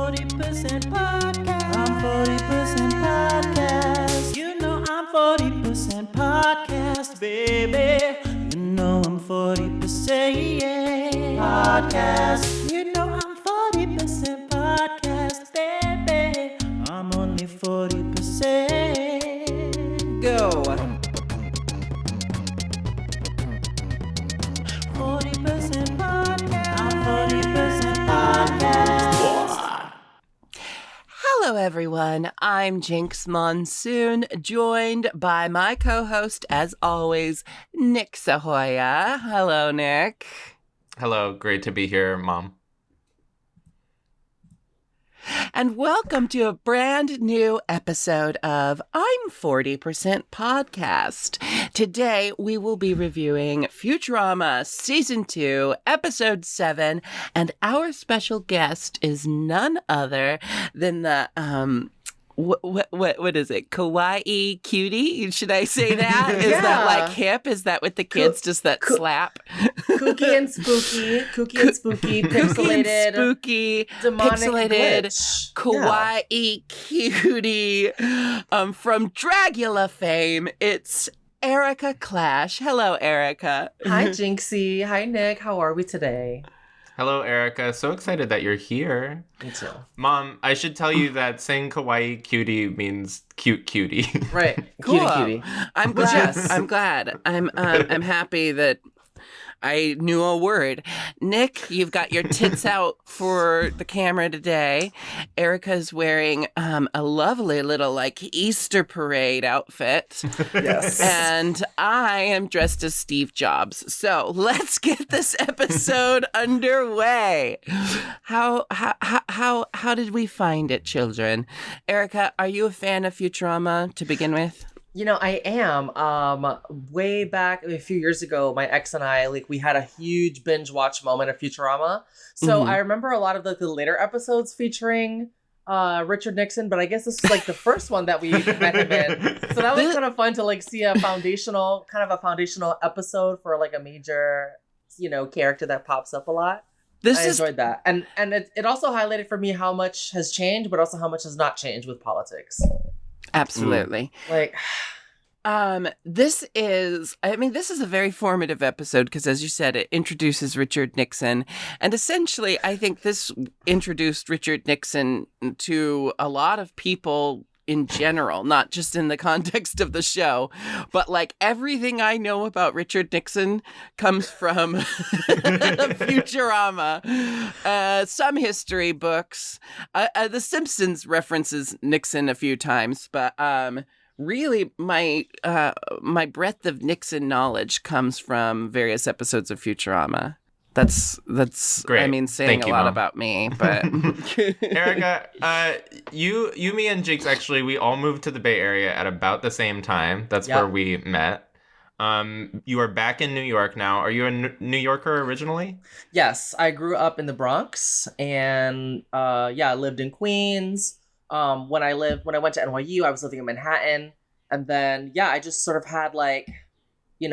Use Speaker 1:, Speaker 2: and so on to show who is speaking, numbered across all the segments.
Speaker 1: 40% podcast. I'm 40% podcast. You know I'm 40% podcast, baby. You know I'm 40% podcast. You know I'm 40% podcast, baby. I'm only 40%. Go. 40% podcast. I'm 40% podcast.
Speaker 2: Hello, everyone. I'm Jinkx Monsoon, joined by my co-host, as always, Nick Sahoya. Hello, Nick.
Speaker 3: Hello, great to be here, Mom.
Speaker 2: And welcome to a brand new episode of I'm 40% Podcast. Today, we will be reviewing Futurama Season 2, Episode 7, and our special guest is none other than the, what is it? Kawaii cutie? Should I say that? Is that like hip? Is that with the kids? Just that slap?
Speaker 4: Kooky and spooky, pixelated, demonic
Speaker 2: pixelated,
Speaker 4: glitch.
Speaker 2: kawaii cutie from Dragula fame. It's Erika Klash. Hello, Erika.
Speaker 4: Hi, Jinxie. Hi, Nick. How are we today?
Speaker 3: Hello, Erika. So excited that you're here.
Speaker 4: Me too.
Speaker 3: Mom, I should tell you that saying kawaii cutie means cute cutie.
Speaker 4: Right.
Speaker 2: Cool.
Speaker 4: Cutie.
Speaker 2: I'm glad.
Speaker 4: Yes.
Speaker 2: I'm glad. I'm happy that I knew a word. Nick, you've got your tits out for the camera today. Erika's wearing a lovely little like Easter parade outfit.
Speaker 4: Yes.
Speaker 2: And I am dressed as Steve Jobs. So let's get this episode underway. How did we find it, children? Erika, are you a fan of Futurama to begin with?
Speaker 4: You know, I am. Way back a few years ago, my ex and I, we had a huge binge watch moment of Futurama. So I remember a lot of the later episodes featuring Richard Nixon, but I guess this was the first one that we met him in. So that was kind of fun to see a foundational episode for a major, character that pops up a lot. I enjoyed that. And it also highlighted for me how much has changed, but also how much has not changed with politics.
Speaker 2: Absolutely. This is a very formative episode because, as you said, it introduces Richard Nixon. And essentially, I think this introduced Richard Nixon to a lot of people in general, not just in the context of the show, but everything I know about Richard Nixon comes from Futurama, some history books. The Simpsons references Nixon a few times, but really my breadth of Nixon knowledge comes from various episodes of Futurama. That's
Speaker 3: great.
Speaker 2: Saying
Speaker 3: Thank you,
Speaker 2: a lot
Speaker 3: Mom.
Speaker 2: about me, but
Speaker 3: Erika, you, me, and Jinkx, actually, we all moved to the Bay Area at about the same time. That's where we met. You are back in New York now. Are you a New Yorker originally?
Speaker 4: Yes, I grew up in the Bronx and I lived in Queens. When I went to NYU, I was living in Manhattan, and then I just sort of had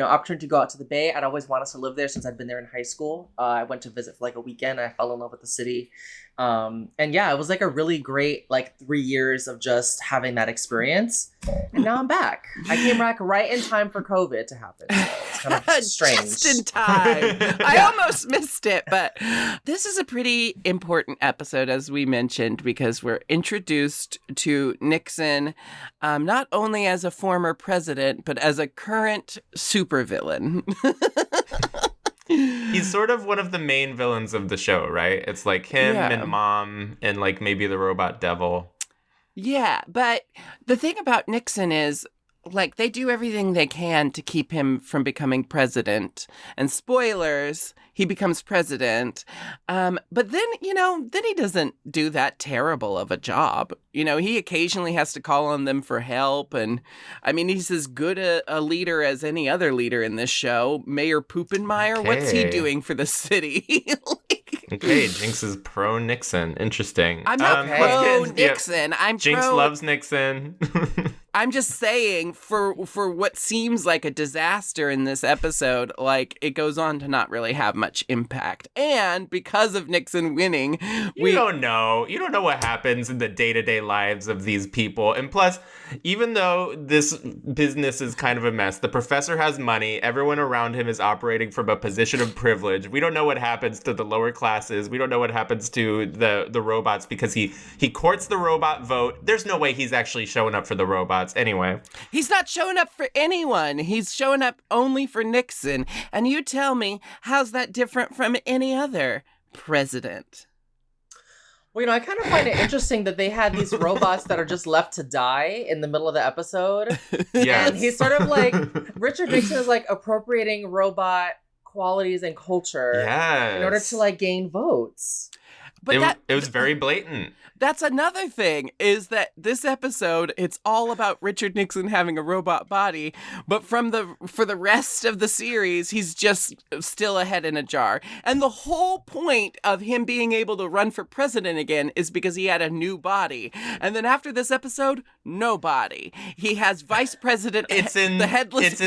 Speaker 4: opportunity to go out to the Bay. I'd always wanted to live there since I'd been there in high school. I went to visit for a weekend. I fell in love with the city. It was a really great 3 years of just having that experience. And now I'm back. I came back right in time for COVID to happen. So it's kind of strange.
Speaker 2: Just in time. I almost missed it, but this is a pretty important episode, as we mentioned, because we're introduced to Nixon not only as a former president, but as a current supervillain.
Speaker 3: He's sort of one of the main villains of the show, right? It's him and Mom and maybe the robot devil.
Speaker 2: Yeah, but the thing about Nixon is, they do everything they can to keep him from becoming president. And spoilers, he becomes president. But then, then he doesn't do that terrible of a job. He occasionally has to call on them for help. And, he's as good a leader as any other leader in this show. Mayor Poopenmeyer, what's he doing for the city?
Speaker 3: Okay, Jinkx is pro-Nixon. Interesting.
Speaker 2: I'm not pro-Nixon. I'm
Speaker 3: Jinkx loves Nixon.
Speaker 2: I'm just saying, for what seems like a disaster in this episode, like, it goes on to not really have much impact. And because of Nixon winning,
Speaker 3: You don't know. You don't know what happens in the day-to-day lives of these people. And plus, even though this business is kind of a mess, the professor has money. Everyone around him is operating from a position of privilege. We don't know what happens to the lower classes. We don't know what happens to the robots because he courts the robot vote. There's no way he's actually showing up for the robots. Anyway,
Speaker 2: he's not showing up for anyone. He's showing up only for Nixon. And you tell me, how's that different from any other president?
Speaker 4: Well, I kind of find it interesting that they had these robots that are just left to die in the middle of the episode.
Speaker 3: yes.
Speaker 4: And he's sort of like, Richard Nixon is like appropriating robot qualities and culture in order to like gain votes.
Speaker 2: But
Speaker 3: it was very blatant.
Speaker 2: That's another thing, is that this episode, it's all about Richard Nixon having a robot body, but for the rest of the series, he's just still a head in a jar. And the whole point of him being able to run for president again is because he had a new body. And then after this episode, no body. He has vice president, the headless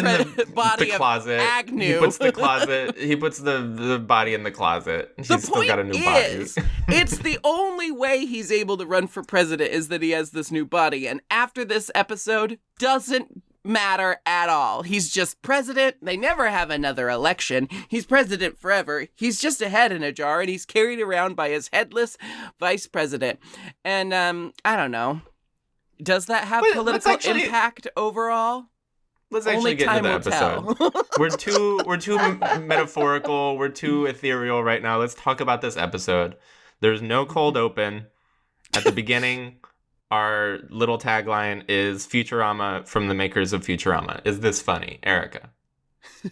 Speaker 2: body
Speaker 3: the closet.
Speaker 2: of Agnew.
Speaker 3: He puts the body in the closet. He's still got a new body.
Speaker 2: It's the only way he's able to run for president is that he has this new body. And after this episode, doesn't matter at all. He's just president. They never have another election. He's president forever. He's just a head in a jar, and he's carried around by his headless vice president. And I don't know. Does that have political impact overall?
Speaker 3: Let's actually get into the episode. We're too metaphorical. We're too ethereal right now. Let's talk about this episode. There's no cold open. At the beginning, our little tagline is Futurama from the makers of Futurama. Is this funny, Erika?
Speaker 2: Is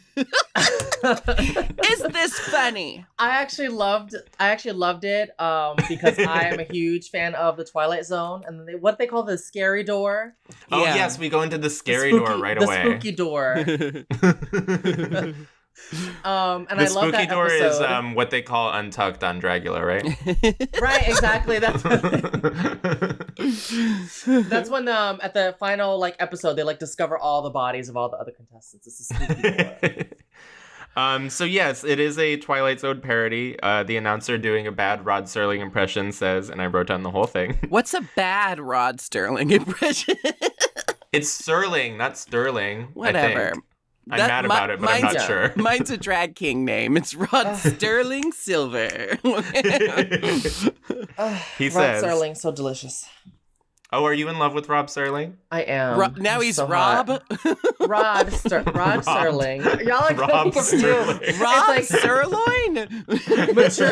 Speaker 2: this funny?
Speaker 4: I actually loved it because I am a huge fan of the Twilight Zone and what they call the scary door.
Speaker 3: Oh yes, we go into the scary door right away.
Speaker 4: The spooky door. And
Speaker 3: the
Speaker 4: I love that
Speaker 3: spooky door
Speaker 4: episode.
Speaker 3: Is what they call Untucked on Dragula, right?
Speaker 4: Right, exactly. That's when at the final episode they discover all the bodies of all the other contestants. It's a spooky door.
Speaker 3: So yes, it is a Twilight Zone parody. The announcer doing a bad Rod Serling impression says, and I wrote down the whole thing.
Speaker 2: What's a bad Rod Serling impression?
Speaker 3: It's Serling, not Sterling.
Speaker 2: Whatever.
Speaker 3: I think. I'm mad about it, but I'm not sure.
Speaker 2: Mine's a drag king name. It's Rod Sterling Silver.
Speaker 3: He
Speaker 4: Rod
Speaker 3: says,
Speaker 4: Serling, so delicious.
Speaker 3: Oh, are you in love with Rob Serling?
Speaker 4: I am.
Speaker 2: Now he's
Speaker 4: so
Speaker 2: Rob.
Speaker 4: Rod Serling. Y'all are
Speaker 3: Rob Serling.
Speaker 2: Rob Sirloin?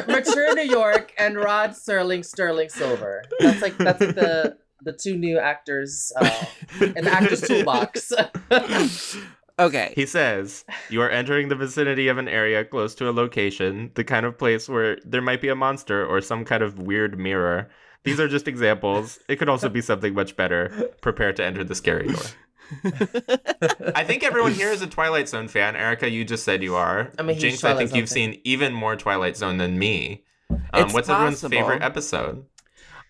Speaker 4: Mature New York and Rod Serling Silver. That's the two new actors in the actors toolbox.
Speaker 2: Okay.
Speaker 3: He says, you are entering the vicinity of an area close to a location, the kind of place where there might be a monster or some kind of weird mirror. These are just examples. It could also be something much better. Prepare to enter the scary door. I think everyone here is a Twilight Zone fan. Erika, you just said you are.
Speaker 4: I'm a huge
Speaker 3: Jinkx,
Speaker 4: Twilight
Speaker 3: I think
Speaker 4: Zone
Speaker 3: you've
Speaker 4: fan.
Speaker 3: seen even more Twilight Zone than me.
Speaker 2: It's
Speaker 3: what's everyone's
Speaker 2: possible.
Speaker 3: favorite episode?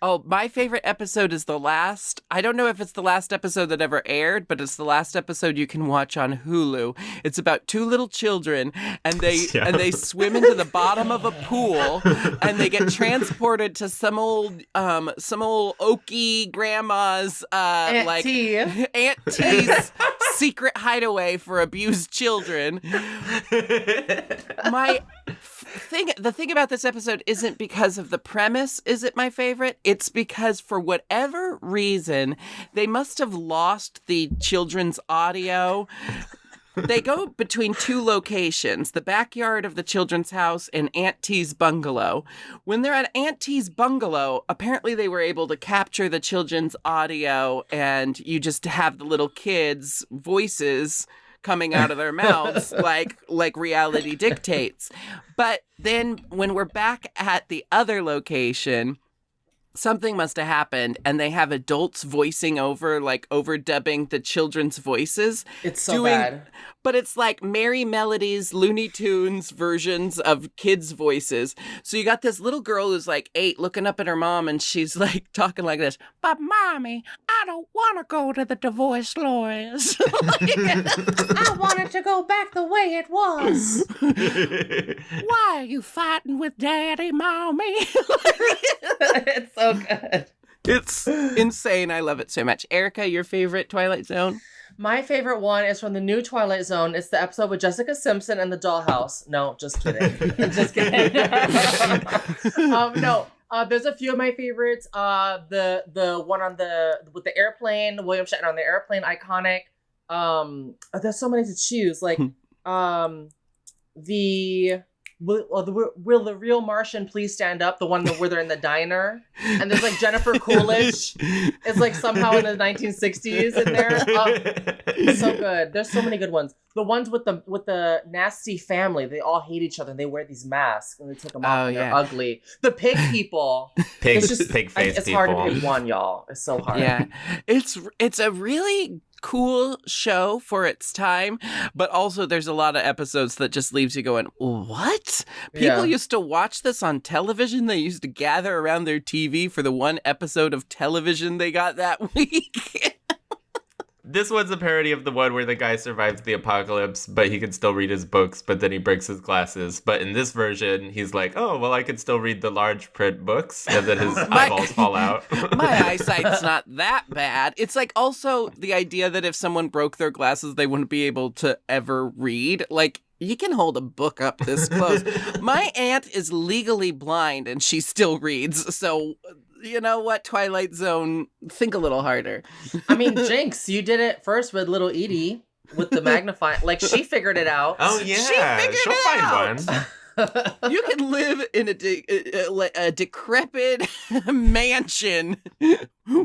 Speaker 2: Oh, my favorite episode is the last. I don't know if it's the last episode that ever aired, but it's the last episode you can watch on Hulu. It's about two little children, and they swim into the bottom of a pool, and they get transported to some old oaky grandma's
Speaker 4: Aunt
Speaker 2: T's secret hideaway for abused children. The thing about this episode isn't because of the premise is it my favorite. It's because for whatever reason, they must have lost the children's audio. They go between two locations, the backyard of the children's house and Aunt T's bungalow. When they're at Aunt T's bungalow, apparently they were able to capture the children's audio, and you just have the little kids' voices coming out of their mouths like reality dictates. But then when we're back at the other location, something must have happened, and they have adults voicing over, overdubbing the children's voices.
Speaker 4: It's so bad.
Speaker 2: but it's like Merry Melodies, Looney Tunes versions of kids' voices. So you got this little girl who's like 8 looking up at her mom, and she's like talking like this, but mommy, I don't want to go to the divorce lawyers.
Speaker 4: I wanted to go back the way it was.
Speaker 2: Why are you fighting with daddy, mommy?
Speaker 4: It's so good.
Speaker 2: It's insane. I love it so much. Erika, your favorite Twilight Zone?
Speaker 4: My favorite one is from the new Twilight Zone. It's the episode with Jessica Simpson and the dollhouse. No, just kidding. Just kidding. No, there's a few of my favorites. The one with the airplane, William Shatner on the airplane, iconic. There's so many to choose. Like, Will the real Martian please stand up? The one where they're in the diner, and there's like Jennifer Coolidge is like somehow in the 1960s in there. It's so good. There's so many good ones. The ones with the nasty family, they all hate each other. And they wear these masks and they take them off. And they're ugly. The pig people.
Speaker 3: Pig face people.
Speaker 4: It's hard to pick one, y'all. It's so hard.
Speaker 2: Yeah, it's a really cool show for its time, but also there's a lot of episodes that just leaves you going, what? People used to watch this on television. They used to gather around their TV for the one episode of television they got that week.
Speaker 3: This one's a parody of the one where the guy survives the apocalypse, but he can still read his books, but then he breaks his glasses. But in this version, he's like, oh, well, I can still read the large print books, and then his eyeballs fall out.
Speaker 2: My eyesight's not that bad. It's like also the idea that if someone broke their glasses, they wouldn't be able to ever read. Like, you can hold a book up this close. My aunt is legally blind, and she still reads, so... You know what, Twilight Zone, think a little harder.
Speaker 4: I mean, Jinkx, you did it first with little Edie with the magnifying. Like, she figured it out.
Speaker 3: Oh, yeah. She'll find one.
Speaker 2: You can live in a decrepit mansion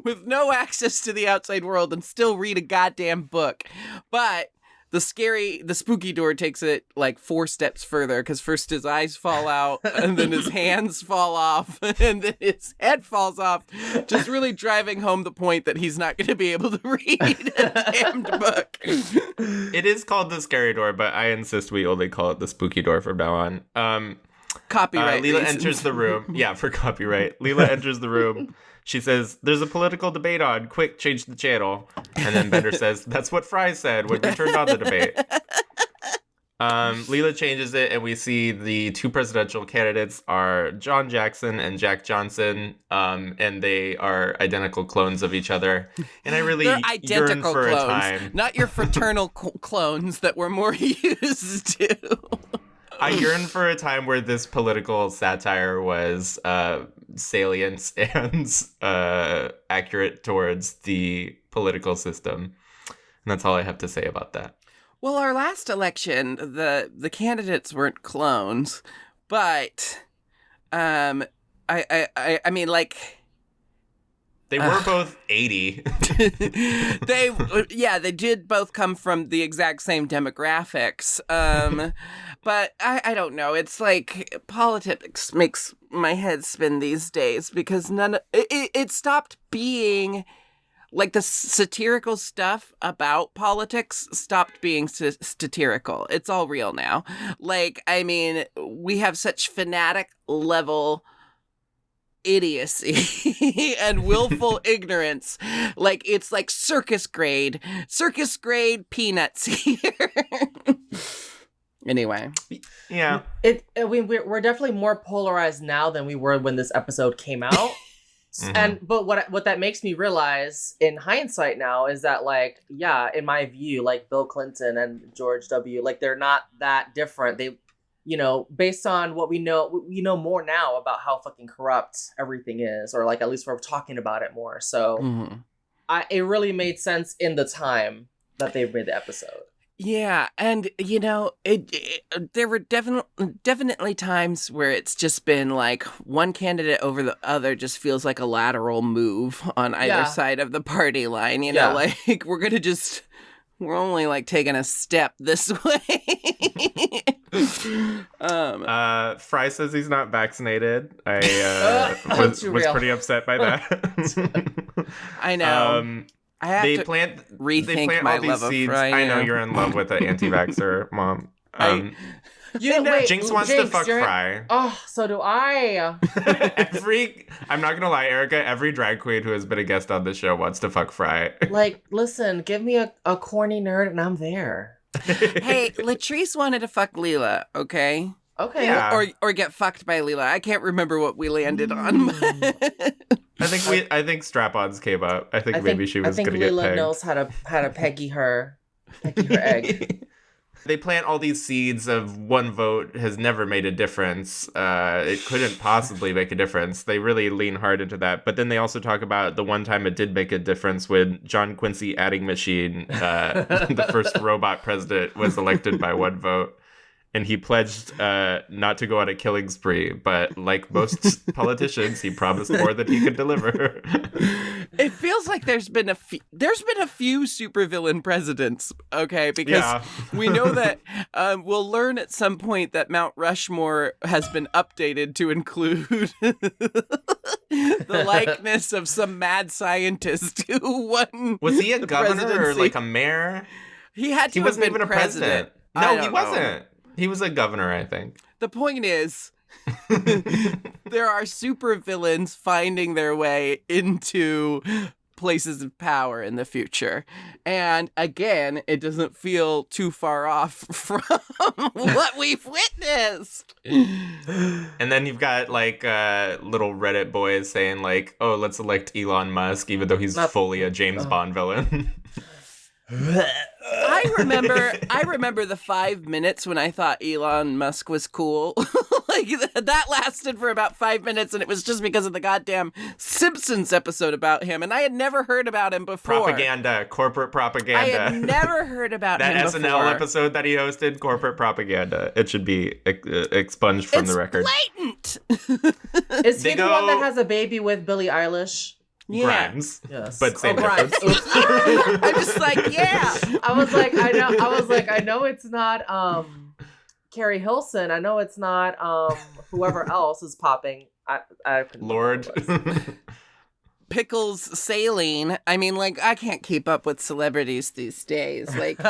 Speaker 2: with no access to the outside world and still read a goddamn book. But the spooky door takes it like 4 steps further, because first his eyes fall out, and then his hands fall off, and then his head falls off, just really driving home the point that he's not going to be able to read a damned book.
Speaker 3: It is called the scary door, but I insist we only call it the spooky door from now on.
Speaker 2: Copyright
Speaker 3: Leela
Speaker 2: reasons.
Speaker 3: enters the room. Yeah, for copyright. Leela enters the room. She says, there's a political debate on. Quick, change the channel. And then Bender says, that's what Fry said when we turned on the debate. Leela changes it, and we see the 2 presidential candidates are John Jackson and Jack Johnson, and they are identical clones of each other. And I really yearn for
Speaker 2: clones,
Speaker 3: a time.
Speaker 2: not your fraternal clones that we're more used to.
Speaker 3: I yearn for a time where this political satire was salient and accurate towards the political system. And that's all I have to say about that.
Speaker 2: Well, our last election, the candidates weren't clones, but I mean, like,
Speaker 3: they were both 80.
Speaker 2: They did both come from the exact same demographics. But I don't know. It's like politics makes my head spin these days, because it stopped being like the satirical stuff about politics stopped being satirical. It's all real now. Like, I mean, we have such fanatic level idiocy and willful ignorance. Like, it's like circus grade peanuts here. Anyway.
Speaker 3: Yeah.
Speaker 4: We're definitely more polarized now than we were when this episode came out. Mm-hmm. But what that makes me realize in hindsight now is that, like, yeah, in my view, like Bill Clinton and George W., like, they're not that different. They, you know, based on what we know more now about how fucking corrupt everything is, or like at least we're talking about it more. So it really made sense in the time that they made the episode.
Speaker 2: Yeah, and you know, there were definitely times where it's just been like one candidate over the other just feels like a lateral move on either side of the party line. You know, like we're only like taking a step this way.
Speaker 3: Fry says he's not vaccinated. I was pretty upset by that.
Speaker 2: I know. I have
Speaker 3: They
Speaker 2: to
Speaker 3: plant
Speaker 2: rethink my
Speaker 3: all these
Speaker 2: love of
Speaker 3: seeds.
Speaker 2: fry.
Speaker 3: I know you're in love with the anti-vaxxer mom.
Speaker 4: Wait,
Speaker 3: Jinx wants to fuck Fry.
Speaker 4: Oh, so do I.
Speaker 3: I'm not gonna lie, Erica, every drag queen who has been a guest on the show wants to fuck Fry.
Speaker 4: Like, listen, give me a corny nerd and I'm there.
Speaker 2: Hey, Latrice wanted to fuck Leela, okay?
Speaker 4: Okay.
Speaker 3: Yeah.
Speaker 2: Or get fucked by Leela. I can't remember what we landed on.
Speaker 3: I think strap-ons came up. I think maybe she was gonna get
Speaker 4: Leela
Speaker 3: pegged.
Speaker 4: knows how to peggy her egg.
Speaker 3: They plant all these seeds of one vote has never made a difference. It couldn't possibly make a difference. They really lean hard into that. But then they also talk about the one time it did make a difference when John Quincy Adding Machine, the first robot president, was elected by one vote. And he pledged not to go on a killing spree, but like most politicians, he promised more than he could deliver.
Speaker 2: It feels like there's been a few supervillain presidents, okay? Because we know that we'll learn at some point that Mount Rushmore has been updated to include the likeness of some mad scientist who won.
Speaker 3: Was he a governor
Speaker 2: presidency.
Speaker 3: or like a mayor?
Speaker 2: He had to.
Speaker 3: He
Speaker 2: have
Speaker 3: wasn't
Speaker 2: been
Speaker 3: even a president.
Speaker 2: I
Speaker 3: No,
Speaker 2: don't
Speaker 3: he
Speaker 2: know.
Speaker 3: wasn't. He was a governor, I think.
Speaker 2: The point is, there are supervillains finding their way into places of power in the future. And again, it doesn't feel too far off from what we've witnessed.
Speaker 3: And then you've got like little Reddit boys saying like, "Oh, let's elect Elon Musk," even though he's fully a James Bond villain.
Speaker 2: I remember the 5 minutes when I thought Elon Musk was cool. Like that lasted for about 5 minutes, and it was just because of the goddamn Simpsons episode about him, and I had never heard about him before.
Speaker 3: Propaganda, corporate propaganda.
Speaker 2: I had never heard about
Speaker 3: that
Speaker 2: him
Speaker 3: SNL
Speaker 2: before.
Speaker 3: episode that he hosted, corporate propaganda. It should be expunged from the record.
Speaker 2: Blatant.
Speaker 4: Is he the one that has a baby with Billie Eilish?
Speaker 2: Yeah.
Speaker 3: Grimes.
Speaker 4: Yes.
Speaker 3: But same
Speaker 4: Grimes.
Speaker 3: difference.
Speaker 2: I'm just like, yeah.
Speaker 4: I know it's not Carrie Hilson. I know it's not whoever else is popping. I
Speaker 3: Lord.
Speaker 2: Pickles Saline. I mean, like, I can't keep up with celebrities these days. Like,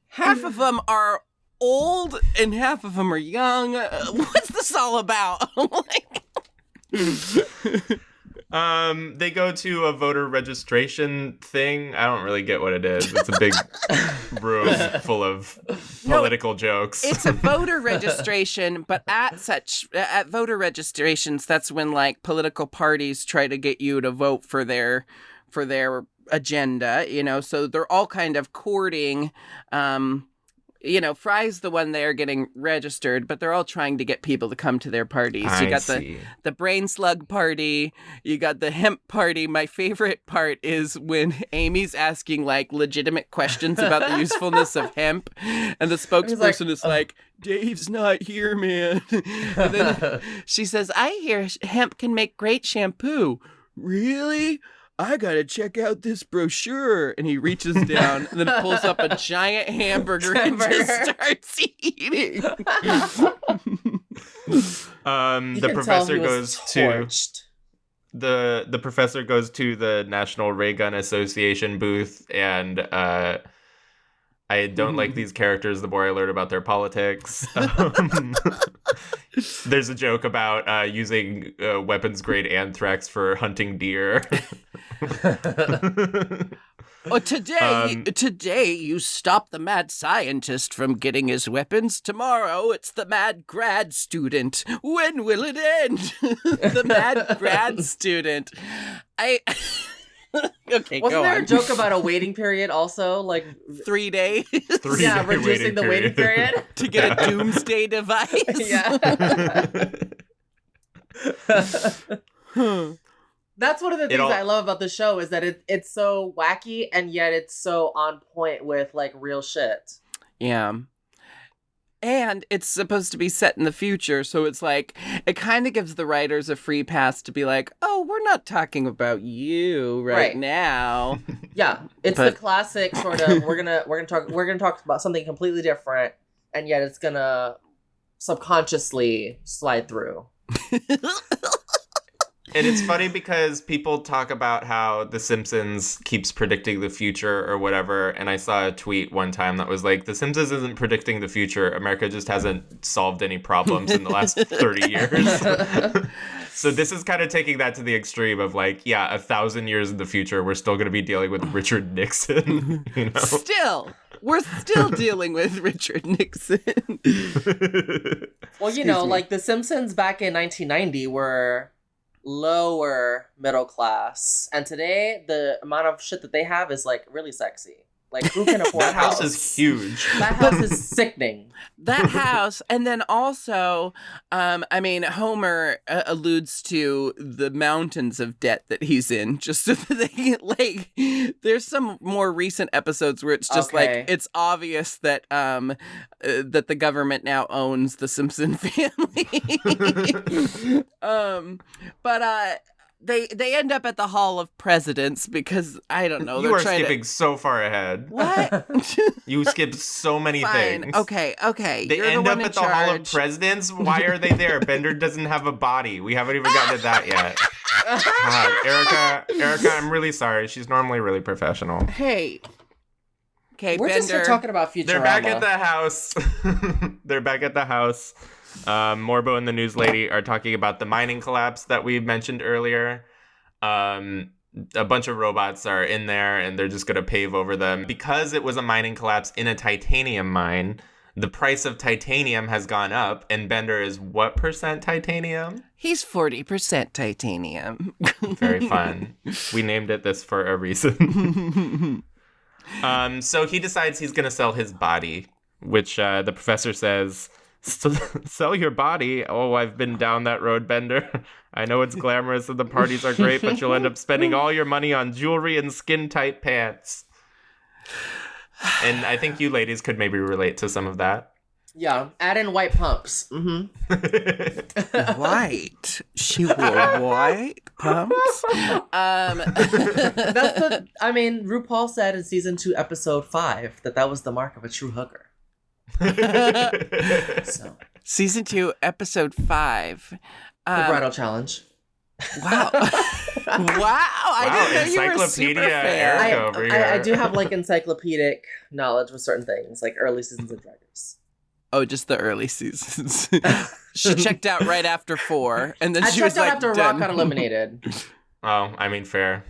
Speaker 2: half of them are old and half of them are young. What's this all about? Like...
Speaker 3: They go to a voter registration thing. I don't really get what it is. It's a big room full of political jokes.
Speaker 2: It's a voter registration, but at voter registrations, that's when like political parties try to get you to vote for their agenda, you know. So they're all kind of courting Fry's the one there getting registered, but they're all trying to get people to come to their parties. You got the brain slug party, you got the hemp party. My favorite part is when Amy's asking like legitimate questions about the usefulness of hemp, and the spokesperson is like, Dave's not here, man. And then she says, I hear hemp can make great shampoo. Really? I gotta check out this brochure. And he reaches down and then pulls up a giant hamburger and just starts eating.
Speaker 3: The professor goes the professor goes to the National Ray Gun Association booth, and I don't like these characters the more I learn about their politics. There's a joke about using weapons-grade anthrax for hunting deer.
Speaker 2: Today you stop the mad scientist from getting his weapons. Tomorrow it's the mad grad student. When will it end? The mad grad student. Okay,
Speaker 4: wasn't
Speaker 2: go
Speaker 4: there
Speaker 2: on.
Speaker 4: a joke about a waiting period also? Like
Speaker 2: 3 days?
Speaker 4: Yeah, reducing the waiting period.
Speaker 2: To get a doomsday device?
Speaker 4: Yeah. That's one of the things I love about the show is that it's so wacky and yet it's so on point with like real shit.
Speaker 2: Yeah. And it's supposed to be set in the future, so it's like, it kind of gives the writers a free pass to be like, oh, we're not talking about you right now.
Speaker 4: Yeah, it's the classic sort of, we're gonna talk about something completely different, and yet it's gonna subconsciously slide through.
Speaker 3: And it's funny because people talk about how The Simpsons keeps predicting the future or whatever. And I saw a tweet one time that was like, The Simpsons isn't predicting the future. America just hasn't solved any problems in the last 30 years. So this is kind of taking that to the extreme of like, yeah, 1,000 years in the future, we're still going to be dealing with Richard Nixon. You know?
Speaker 2: We're still dealing with Richard Nixon.
Speaker 4: Well, you know, like The Simpsons back in 1990 were lower middle class, and today the amount of shit that they have is like really sexy. Like, who can afford
Speaker 3: that house is huge.
Speaker 4: That house is sickening.
Speaker 2: That house, and then also, I mean, Homer alludes to the mountains of debt that he's in, just so that they can, like, there's some more recent episodes where it's just like, it's obvious that that the government now owns the Simpson family. But they end up at the Hall of Presidents because, I don't know.
Speaker 3: You are skipping so far ahead.
Speaker 2: What?
Speaker 3: You skipped so many things.
Speaker 2: Okay.
Speaker 3: They
Speaker 2: You're
Speaker 3: end
Speaker 2: the
Speaker 3: up
Speaker 2: one
Speaker 3: at the
Speaker 2: in
Speaker 3: Hall of
Speaker 2: charge.
Speaker 3: Presidents? Why are they there? Bender doesn't have a body. We haven't even gotten to that yet. God, Erica, I'm really sorry. She's normally really professional.
Speaker 2: Hey. Okay,
Speaker 4: We're
Speaker 2: Bender.
Speaker 4: just talking about Futurama.
Speaker 3: They're back at the house. They're back at the house. Morbo and the news lady are talking about the mining collapse that we mentioned earlier. A bunch of robots are in there and they're just going to pave over them. Because it was a mining collapse in a titanium mine, the price of titanium has gone up, and Bender is what percent titanium?
Speaker 2: He's 40% titanium.
Speaker 3: Very fun. We named it this for a reason. So he decides he's going to sell his body, which the professor says, sell your body? Oh, I've been down that road, Bender. I know it's glamorous and the parties are great, but you'll end up spending all your money on jewelry and skin-tight pants. And I think you ladies could maybe relate to some of that.
Speaker 4: Yeah, add in white pumps. Mm-hmm.
Speaker 2: White. She wore white pumps.
Speaker 4: I mean, RuPaul said in season 2, episode 5, that was the mark of a true hooker. So.
Speaker 2: Season 2, episode 5.
Speaker 4: The bridal challenge.
Speaker 2: Wow. I didn't know you were super
Speaker 3: Encyclopedia
Speaker 2: fan.
Speaker 3: Erica over here.
Speaker 4: I do have like encyclopedic knowledge with certain things, like early seasons of Drag Race.
Speaker 2: Oh, just the early seasons. She checked out right after 4, and then
Speaker 4: I
Speaker 2: she was
Speaker 4: checked out
Speaker 2: like,
Speaker 4: after
Speaker 2: done.
Speaker 4: Rock got eliminated.
Speaker 3: Oh, I mean, fair.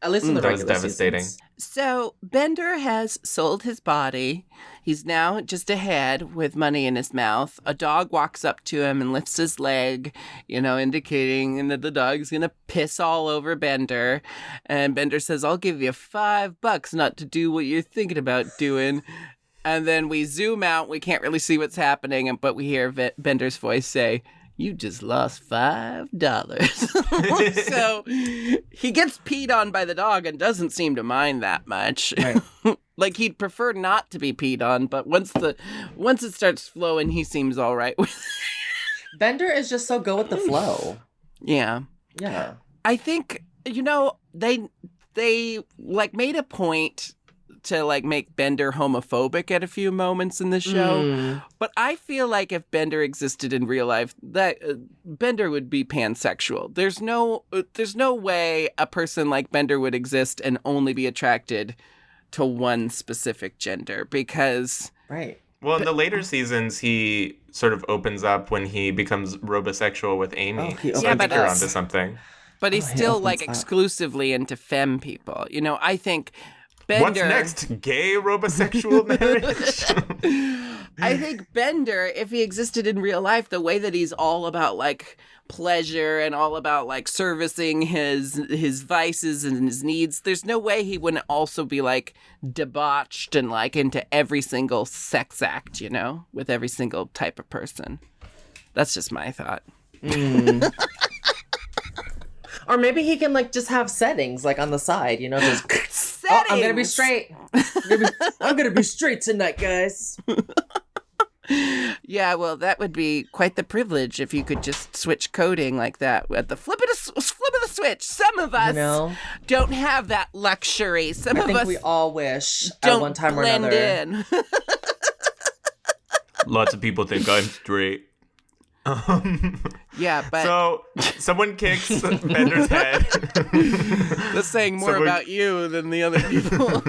Speaker 4: At least in the
Speaker 3: That was
Speaker 4: regular
Speaker 3: devastating.
Speaker 4: seasons.
Speaker 2: So Bender has sold his body. He's now just ahead with money in his mouth. A dog walks up to him and lifts his leg, indicating that the dog's going to piss all over Bender. And Bender says, I'll give you $5 not to do what you're thinking about doing. And then we zoom out. We can't really see what's happening, but we hear Bender's voice say, you just lost $5. So he gets peed on by the dog and doesn't seem to mind that much.
Speaker 4: Right.
Speaker 2: Like he'd prefer not to be peed on, but once it starts flowing, he seems all right with it.
Speaker 4: Bender is just so go with the flow.
Speaker 2: Yeah.
Speaker 4: Yeah.
Speaker 2: I think, they like made a point to like make Bender homophobic at a few moments in the show. But I feel like if Bender existed in real life, that Bender would be pansexual. There's no way a person like Bender would exist and only be attracted to one specific gender, because
Speaker 4: Right.
Speaker 3: Well, in the later seasons, he sort of opens up when he becomes robosexual with Amy.
Speaker 4: Oh, he
Speaker 3: So
Speaker 2: Yeah,
Speaker 3: I
Speaker 2: but
Speaker 3: think you're
Speaker 2: that's-
Speaker 3: onto something.
Speaker 2: but he's
Speaker 4: he
Speaker 2: still like
Speaker 4: opens up.
Speaker 2: exclusively into femme people. I think Bender.
Speaker 3: What's next? Gay robosexual marriage?
Speaker 2: I think Bender, if he existed in real life, the way that he's all about like pleasure and all about like servicing his vices and his needs, there's no way he wouldn't also be like debauched and like into every single sex act, with every single type of person. That's just my thought.
Speaker 4: Or maybe he can like just have settings like on the side, just
Speaker 2: Settings!
Speaker 4: I'm gonna be straight. I'm gonna be straight tonight, guys.
Speaker 2: Yeah, well, that would be quite the privilege if you could just switch coding like that at the flip of the switch. Some of us don't have that luxury. Some
Speaker 4: I
Speaker 2: of
Speaker 4: think
Speaker 2: us
Speaker 4: we all wish
Speaker 2: don't
Speaker 4: at one time or
Speaker 2: blend
Speaker 4: another.
Speaker 2: in.
Speaker 3: Lots of people think I'm straight.
Speaker 2: Yeah, but
Speaker 3: So someone kicks Bender's head.
Speaker 2: that's saying more about you than the other people.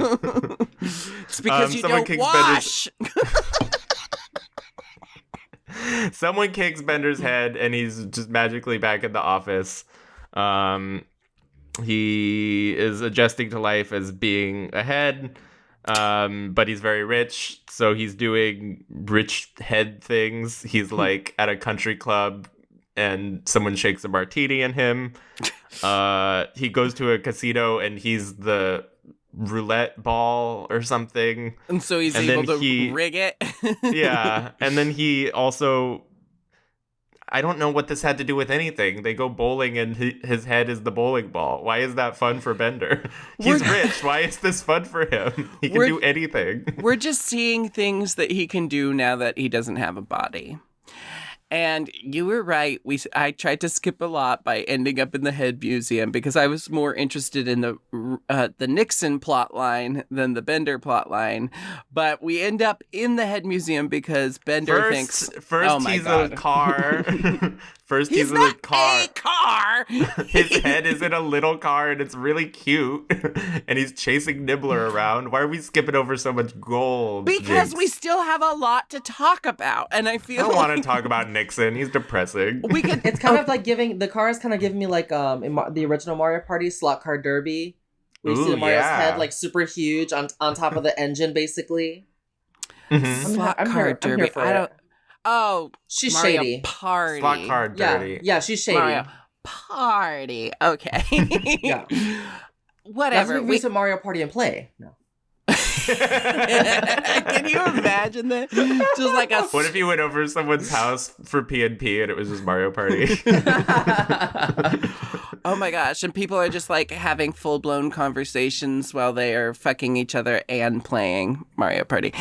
Speaker 2: It's because you
Speaker 3: someone
Speaker 2: don't
Speaker 3: kicks
Speaker 2: wash.
Speaker 3: Someone kicks Bender's head, and he's just magically back in the office. He is adjusting to life as being a head, but he's very rich, so he's doing rich head things. He's like at a country club, and someone shakes a martini in him. He goes to a casino, and he's the roulette ball or something.
Speaker 2: And so he's able to rig it.
Speaker 3: Yeah, and then he also... I don't know what this had to do with anything. They go bowling and his head is the bowling ball. Why is that fun for Bender? He's rich. Why is this fun for him? He can do anything.
Speaker 2: We're just seeing things that he can do now that he doesn't have a body. And you were right. I tried to skip a lot by ending up in the Head Museum because I was more interested in the Nixon plot line than the Bender plot line. But we end up in the Head Museum because Bender thinks,
Speaker 3: first he's a car. First he's in a car.
Speaker 2: A car.
Speaker 3: His head is in a little car and it's really cute. And he's chasing Nibbler around. Why are we skipping over so much gold?
Speaker 2: Because
Speaker 3: Jinkx?
Speaker 2: we still have a lot to talk about, and I feel
Speaker 3: I don't want to talk about Nixon. He's depressing.
Speaker 2: we could.
Speaker 4: It's kind of like the car is kind of giving me like in the original Mario Party slot car derby. We see Mario's head like super huge on top of the engine, basically.
Speaker 3: Mm-hmm.
Speaker 2: Slot car derby. I don't. Oh,
Speaker 4: she's
Speaker 2: Mario
Speaker 4: shady.
Speaker 2: Party.
Speaker 3: Slot car dirty.
Speaker 4: Yeah, she's shady.
Speaker 2: Mario Party. Okay.
Speaker 4: Yeah.
Speaker 2: Whatever.
Speaker 4: Let's move to Mario Party and play. No.
Speaker 2: Can you imagine that? Just like a.
Speaker 3: What if you went over someone's house for PNP and it was just Mario Party?
Speaker 2: Oh my gosh. And people are just like having full blown conversations while they are fucking each other and playing Mario Party.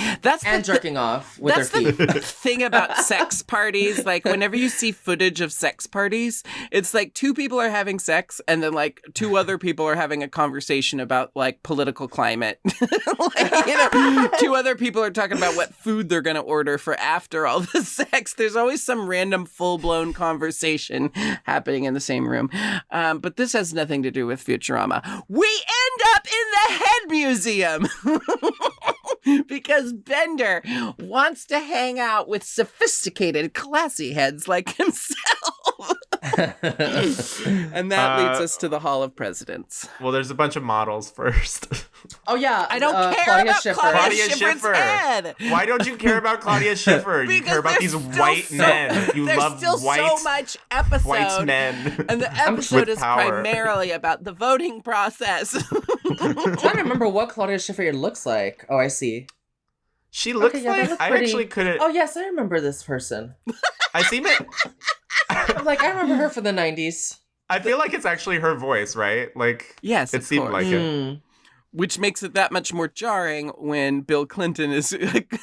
Speaker 4: And jerking off with their feet.
Speaker 2: That's the thing about sex parties. Like whenever you see footage of sex parties, it's like two people are having sex and then like two other people are having a conversation about like political climate. Like, you know, two other people are talking about what food they're going to order for after all the sex. There's always some random full-blown conversation happening in the same room. But this has nothing to do with Futurama. We end up in the Head Museum because Bender wants to hang out with sophisticated, classy heads like himself. And that leads us to the Hall of Presidents.
Speaker 3: Well, there's a bunch of models first.
Speaker 4: Oh yeah,
Speaker 2: I don't care
Speaker 4: Claudia
Speaker 2: about
Speaker 4: Schiffer.
Speaker 2: Claudia Schiffer's head.
Speaker 3: Why don't you care about Claudia Schiffer? You care about these white men. You love
Speaker 2: still
Speaker 3: white,
Speaker 2: so much episode.
Speaker 3: white men.
Speaker 2: And the episode is
Speaker 3: power.
Speaker 2: primarily about the voting process.
Speaker 4: I'm trying to remember what Claudia Schiffer looks like. Oh, I see.
Speaker 3: She looks like... I actually couldn't...
Speaker 4: Oh, yes, I remember this person.
Speaker 3: I seem it...
Speaker 4: I'm like, I remember her from the 90s.
Speaker 3: I feel like it's actually her voice, right? Like,
Speaker 2: yes,
Speaker 3: it seemed like it.
Speaker 2: Which makes it that much more jarring when Bill Clinton is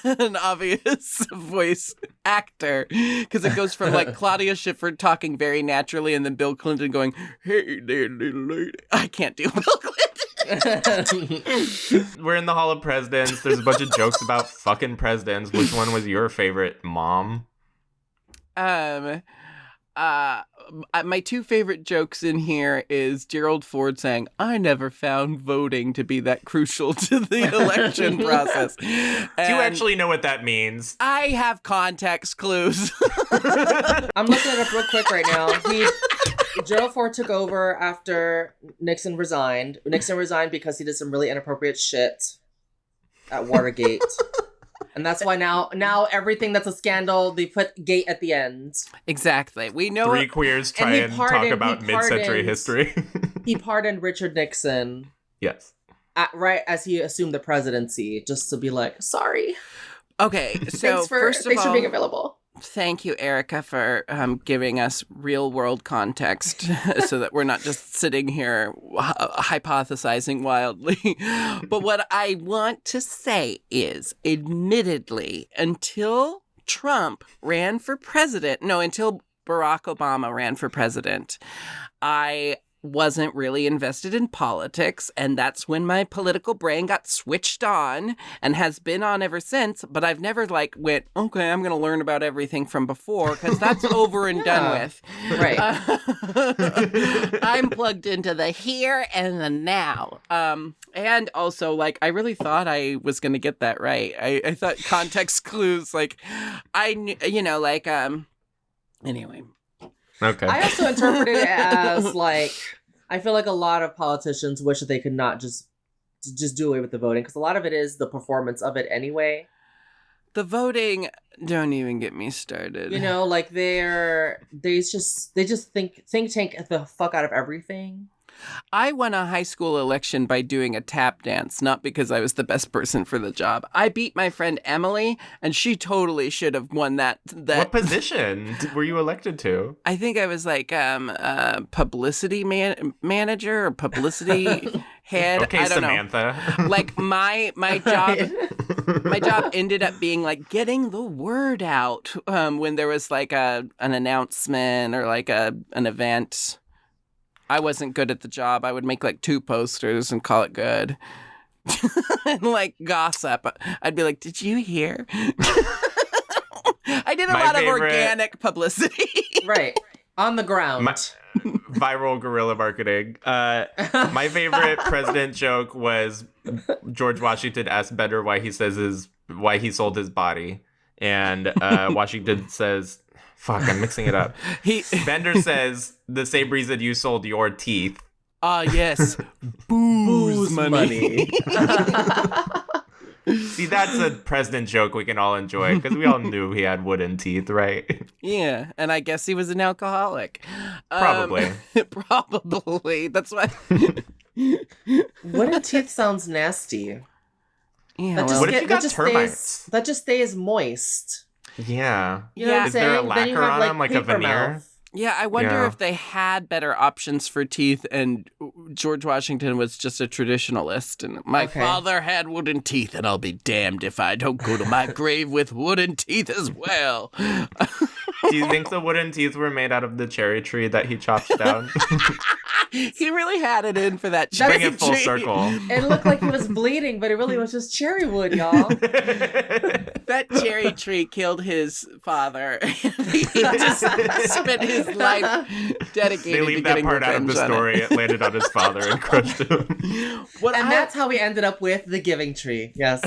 Speaker 2: an obvious voice actor. Because it goes from like Claudia Schiffer talking very naturally and then Bill Clinton going, "Hey there, little lady." I can't do Bill Clinton.
Speaker 3: We're in the Hall of Presidents. There's a bunch of jokes about fucking presidents. Which one was your favorite, Mom?
Speaker 2: My two favorite jokes in here is Gerald Ford saying, "I never found voting to be that crucial to the election process."
Speaker 3: Do you actually know what that means?
Speaker 2: I have context clues.
Speaker 4: I'm looking it up real quick right now. Gerald Ford took over after Nixon resigned. Nixon resigned because he did some really inappropriate shit at Watergate. And that's why now everything that's a scandal, they put gate at the end.
Speaker 2: Exactly. We know
Speaker 3: Three queers try and talk about mid-century history.
Speaker 4: He pardoned Richard Nixon.
Speaker 3: Yes.
Speaker 4: Right as he assumed the presidency, just to be like, sorry.
Speaker 2: Okay, so
Speaker 4: thanks for being available.
Speaker 2: Thank you, Erika, for giving us real-world context so that we're not just sitting here hypothesizing wildly. But what I want to say is, admittedly, until Barack Obama ran for president, I wasn't really invested in politics, and that's when my political brain got switched on and has been on ever since. But I've never went, okay, I'm going to learn about everything from before, because that's over and done with.
Speaker 4: Right.
Speaker 2: I'm plugged into the here and the now. And also, I really thought I was going to get that right. I thought context clues, I knew, anyway.
Speaker 3: Okay.
Speaker 4: I also interpreted it as I feel like a lot of politicians wish that they could not just do away with the voting, because a lot of it is the performance of it anyway.
Speaker 2: The voting, don't even get me started.
Speaker 4: They just think tank the fuck out of everything.
Speaker 2: I won a high school election by doing a tap dance, not because I was the best person for the job. I beat my friend Emily, and she totally should have won that.
Speaker 3: What position were you elected to?
Speaker 2: I think I was publicity manager or publicity head.
Speaker 3: Okay,
Speaker 2: I don't
Speaker 3: Samantha.
Speaker 2: know. My job, my job ended up being getting the word out when there was an announcement or an event. I wasn't good at the job. I would make 2 posters and call it good. And gossip. I'd be like, did you hear? I did a lot of organic publicity.
Speaker 4: Right. On the ground.
Speaker 3: Viral guerrilla marketing. My favorite president joke was George Washington asked Bender why he sold his body. And Washington says, fuck, I'm mixing it up. Bender says, the same reason you sold your teeth.
Speaker 2: Yes. Booze money.
Speaker 3: See, that's a president joke we can all enjoy, because we all knew he had wooden teeth, right?
Speaker 2: Yeah, and I guess he was an alcoholic.
Speaker 3: Probably.
Speaker 2: Probably. That's why.
Speaker 4: Wooden teeth sounds nasty.
Speaker 2: Yeah.
Speaker 3: What if you got termites?
Speaker 4: That just stays moist.
Speaker 3: Yeah.
Speaker 4: You know what I'm
Speaker 3: Is there a
Speaker 4: saying? Then you
Speaker 3: lacquer
Speaker 4: have,
Speaker 3: on them, like a
Speaker 4: paper
Speaker 3: veneer?
Speaker 4: mouth.
Speaker 2: Yeah, I wonder if they had better options for teeth, and George Washington was just a traditionalist, and my father had wooden teeth, and I'll be damned if I don't go to my grave with wooden teeth as well.
Speaker 3: Do you think the wooden teeth were made out of the cherry tree that he chopped down?
Speaker 2: He really had it in for that
Speaker 3: Bring
Speaker 2: cherry
Speaker 3: it full
Speaker 2: tree.
Speaker 3: circle.
Speaker 4: It looked like he was bleeding, but it really was just cherry wood, y'all.
Speaker 2: That cherry tree killed his father. He just spent his life dedicated
Speaker 3: They leave
Speaker 2: to
Speaker 3: that
Speaker 2: getting
Speaker 3: part out of the
Speaker 2: revenge on
Speaker 3: story. It landed on his father and crushed him.
Speaker 4: That's how we ended up with the Giving Tree. Yes.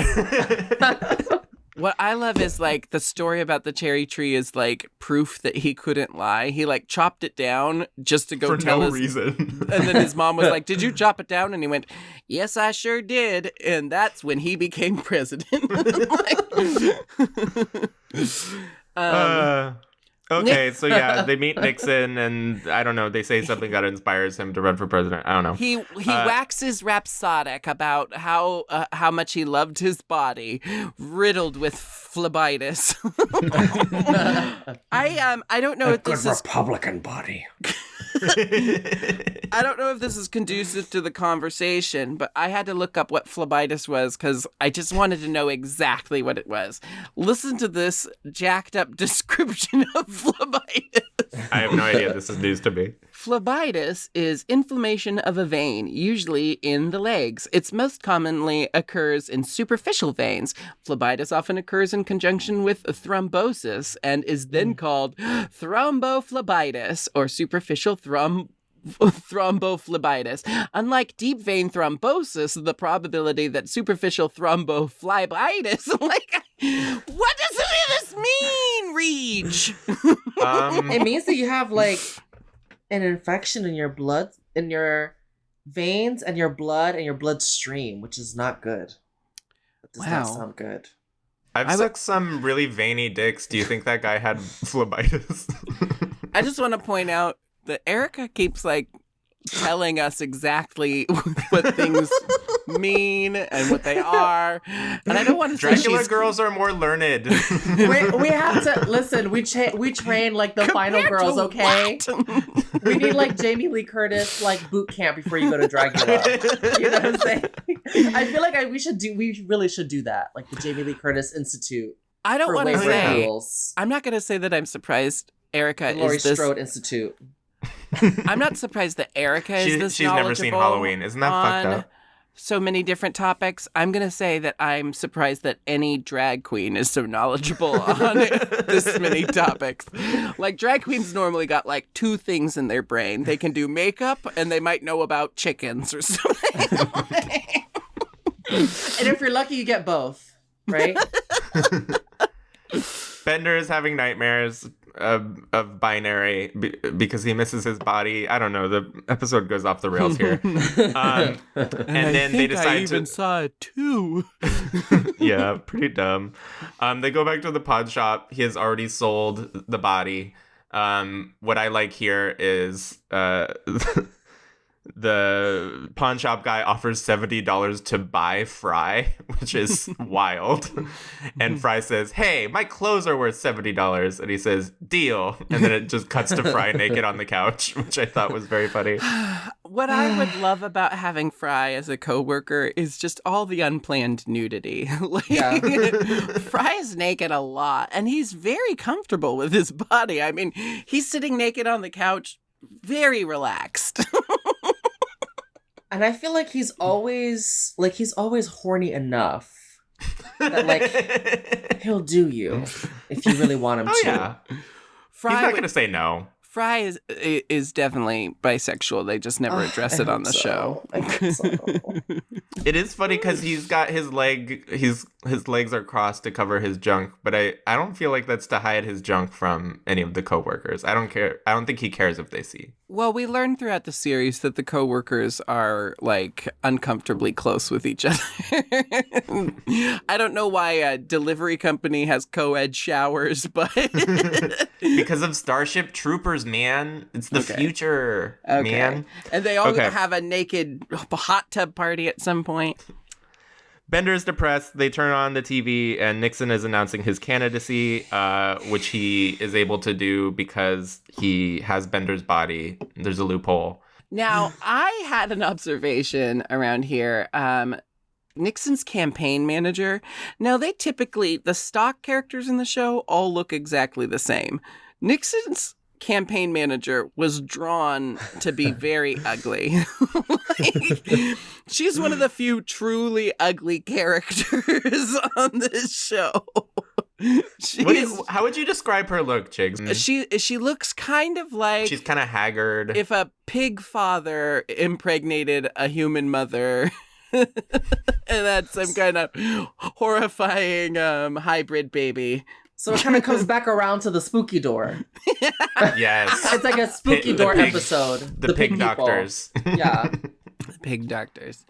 Speaker 2: What I love is the story about the cherry tree is proof that he couldn't lie. He chopped it down just to go
Speaker 3: For
Speaker 2: tell
Speaker 3: no
Speaker 2: his
Speaker 3: reason.
Speaker 2: And then his mom was like, "Did you chop it down?" And he went, "Yes, I sure did." And that's when he became president.
Speaker 3: Okay, so yeah, they meet Nixon, and I don't know, they say something that inspires him to run for president. I don't know.
Speaker 2: He waxes rhapsodic about how much he loved his body, riddled with phlebitis. I don't know if this is
Speaker 4: Republican body.
Speaker 2: I don't know if this is conducive to the conversation, but I had to look up what phlebitis was because I just wanted to know exactly what it was. Listen to this jacked up description of phlebitis.
Speaker 3: I have no idea. This is news to me.
Speaker 2: Phlebitis is inflammation of a vein, usually in the legs. It most commonly occurs in superficial veins. Phlebitis often occurs in conjunction with thrombosis and is then called thrombophlebitis or superficial thrombophlebitis. Unlike deep vein thrombosis, the probability that superficial thrombophlebitis, what does this mean, Reach?
Speaker 4: It means that you have an infection in your blood, in your veins and your bloodstream, which is not good. That does not sound good.
Speaker 3: I've sucked some really veiny dicks. Do you think that guy had phlebitis?
Speaker 2: I just want to point out that Erika keeps telling us exactly what things mean and what they are, and I don't want to say
Speaker 3: Dracula girls are more learned.
Speaker 4: We have to listen. We train the final girls, okay? We need Jamie Lee Curtis boot camp before you go to Dracula. You know what I'm saying? I feel like we really should do that, the Jamie Lee Curtis Institute.
Speaker 2: I don't want to say.
Speaker 4: Rules.
Speaker 2: I'm not going to say that I'm surprised. Erika
Speaker 4: Laurie
Speaker 2: is this.
Speaker 4: Strode Institute.
Speaker 2: I'm not surprised that Erika is this
Speaker 3: she's never seen
Speaker 2: knowledgeable
Speaker 3: Halloween. Isn't that fucked
Speaker 2: on
Speaker 3: up?
Speaker 2: so many different topics. I'm going to say that I'm surprised that any drag queen is so knowledgeable on this many topics. Like, drag queens normally got like 2 things in their brain. They can do makeup and they might know about chickens or something.
Speaker 4: And if you're lucky, you get both, right?
Speaker 3: Bender is having nightmares of binary because he misses his body. I don't know. The episode goes off the rails here. And then they decide
Speaker 2: I even saw it too.
Speaker 3: Yeah, pretty dumb. They go back to the pawn shop. He has already sold the body. What I like here is the pawn shop guy offers $70 to buy Fry, which is wild. And Fry says, "Hey, my clothes are worth $70." And he says, "Deal." And then it just cuts to Fry naked on the couch, which I thought was very funny.
Speaker 2: What I would love about having Fry as a coworker is just all the unplanned nudity. Fry is naked a lot, and he's very comfortable with his body. I mean, he's sitting naked on the couch, very relaxed.
Speaker 4: And I feel like he's always horny enough that like he'll do you if you really want him to.
Speaker 3: Yeah.
Speaker 2: Fry
Speaker 3: He's not going to say no.
Speaker 2: Fry is definitely bisexual. They just never address it on the show.
Speaker 4: I hope so.
Speaker 3: It is funny because he's got his legs are crossed to cover his junk, but I don't feel like that's to hide his junk from any of the coworkers. I don't care. I don't think he cares if they see.
Speaker 2: Well, we learned throughout the series that the coworkers are like uncomfortably close with each other. I don't know why a delivery company has co-ed showers, but
Speaker 3: because of Starship Troopers, man. It's the future, man.
Speaker 2: And they all have a naked hot tub party at some point.
Speaker 3: Bender is depressed. They turn on the TV, and Nixon is announcing his candidacy, which he is able to do because he has Bender's body. There's a loophole.
Speaker 2: Now, I had an observation around here. Nixon's campaign manager. Now, the stock characters in the show all look exactly the same. Nixon's campaign manager was drawn to be very ugly. She's one of the few truly ugly characters on this show.
Speaker 3: How would you describe her look, Jinkx?
Speaker 2: She looks kind of like
Speaker 3: she's kind of haggard.
Speaker 2: If a pig father impregnated a human mother. And that's some kind of horrifying hybrid baby.
Speaker 4: So it kind of comes back around to the spooky door.
Speaker 3: Yes.
Speaker 4: It's like a spooky door episode.
Speaker 3: The pig doctors.
Speaker 4: Yeah.
Speaker 2: The pig doctors.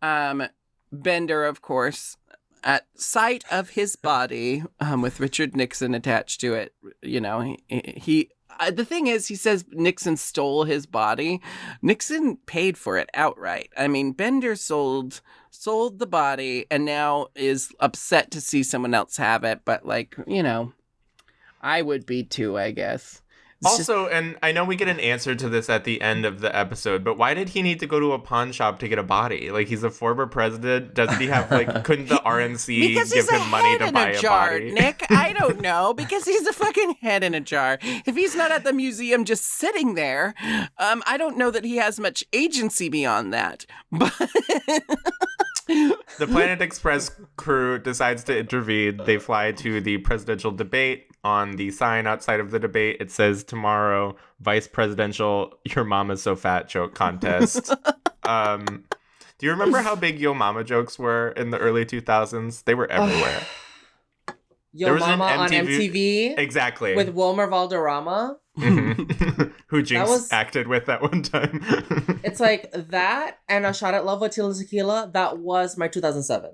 Speaker 2: Bender, of course, at sight of his body, with Richard Nixon attached to it, he the thing is, he says Nixon stole his body. Nixon paid for it outright. I mean, Bender sold the body and now is upset to see someone else have it. But I would be too, I guess.
Speaker 3: Also, and I know we get an answer to this at the end of the episode, but why did he need to go to a pawn shop to get a body? Like, he's a former president. Doesn't he have, couldn't the RNC give him money to buy a body?
Speaker 2: Nick, I don't know, because he's a fucking head in a jar. If he's not at the museum just sitting there, I don't know that he has much agency beyond that. But
Speaker 3: the Planet Express crew decides to intervene. They fly to the presidential debate. On the sign outside of the debate, it says tomorrow, vice presidential, your mama's so fat joke contest. Do you remember how big Yo Mama jokes were in the early 2000s? They were everywhere.
Speaker 4: Yo Mama on MTV?
Speaker 3: Exactly.
Speaker 4: With Wilmer Valderrama?
Speaker 3: Mm-hmm. Who Jinkx acted with that one time.
Speaker 4: It's like that and A Shot at Love with Tila Tequila. That was my 2007.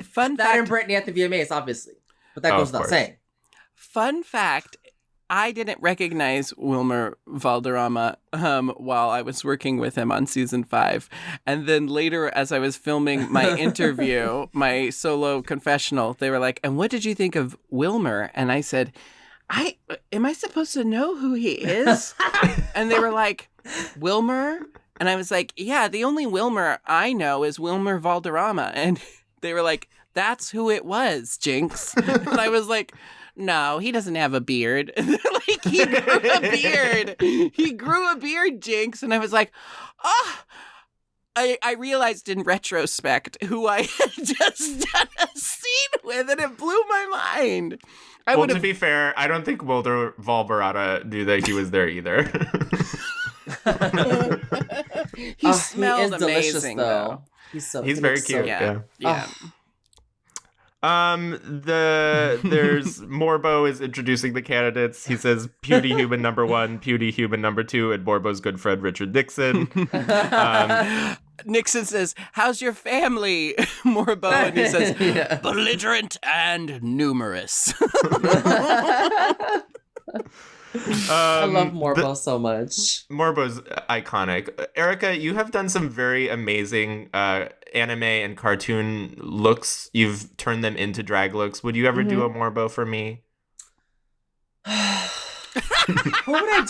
Speaker 2: Fun
Speaker 4: that
Speaker 2: fact.
Speaker 4: and Britney at the VMAs, obviously. But that goes without saying.
Speaker 2: Fun fact, I didn't recognize Wilmer Valderrama while I was working with him on season 5. And then later, as I was filming my interview, my solo confessional, they were like, "And what did you think of Wilmer?" And I said, am I supposed to know who he is? And they were like, "Wilmer?" And I was like, "Yeah, the only Wilmer I know is Wilmer Valderrama." And they were like, "That's who it was, Jinkx." And I was like, No, he doesn't have a beard. Like, he grew a beard. He grew a beard, Jinkx. And I was like, oh. I realized in retrospect who I had just done a scene with, and it blew my mind.
Speaker 3: To be fair, I don't think Wilder Valbarata knew that he was there either.
Speaker 2: He smelled
Speaker 4: is
Speaker 2: amazing,
Speaker 4: though.
Speaker 2: though.
Speaker 3: He's very cute.
Speaker 2: Yeah.
Speaker 3: There's Morbo is introducing the candidates. He says Pewdie Human number 1, Pewdie Human number 2, and Morbo's good friend Richard Nixon.
Speaker 2: Nixon says, "How's your family, Morbo?" And he says, "Belligerent and numerous."
Speaker 4: I love Morbo so much.
Speaker 3: Morbo's iconic. Erika, you have done some very amazing anime and cartoon looks. You've turned them into drag looks. Would you ever do a Morbo for me?
Speaker 4: Who would I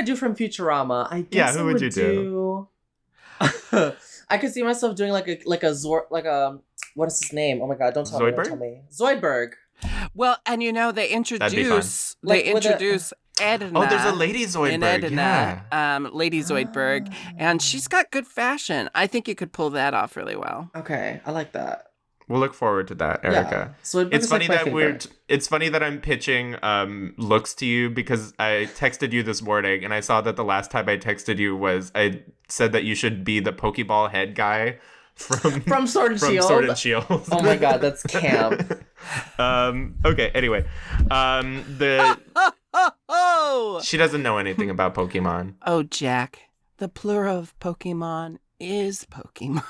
Speaker 4: do from Futurama? I guess
Speaker 3: who would you do?
Speaker 4: I could see myself doing like a what is his name? Oh my god, don't tell me. Zoidberg.
Speaker 2: Well, and they introduce Edna.
Speaker 3: Oh, there's a Lady Zoidberg.
Speaker 2: Lady Zoidberg, and she's got good fashion. I think you could pull that off really well.
Speaker 4: Okay, I like that.
Speaker 3: We'll look forward to that, Erika.
Speaker 4: Yeah.
Speaker 3: It's funny it's funny that I'm pitching looks to you because I texted you this morning and I saw that the last time I texted you was I said that you should be the Pokeball head guy from
Speaker 4: Sword and Shield.
Speaker 3: Sword and Shield.
Speaker 4: Oh my god, that's camp.
Speaker 3: Okay, anyway. She doesn't know anything about Pokemon.
Speaker 2: Oh, Jack, the plural of Pokemon is Pokemon.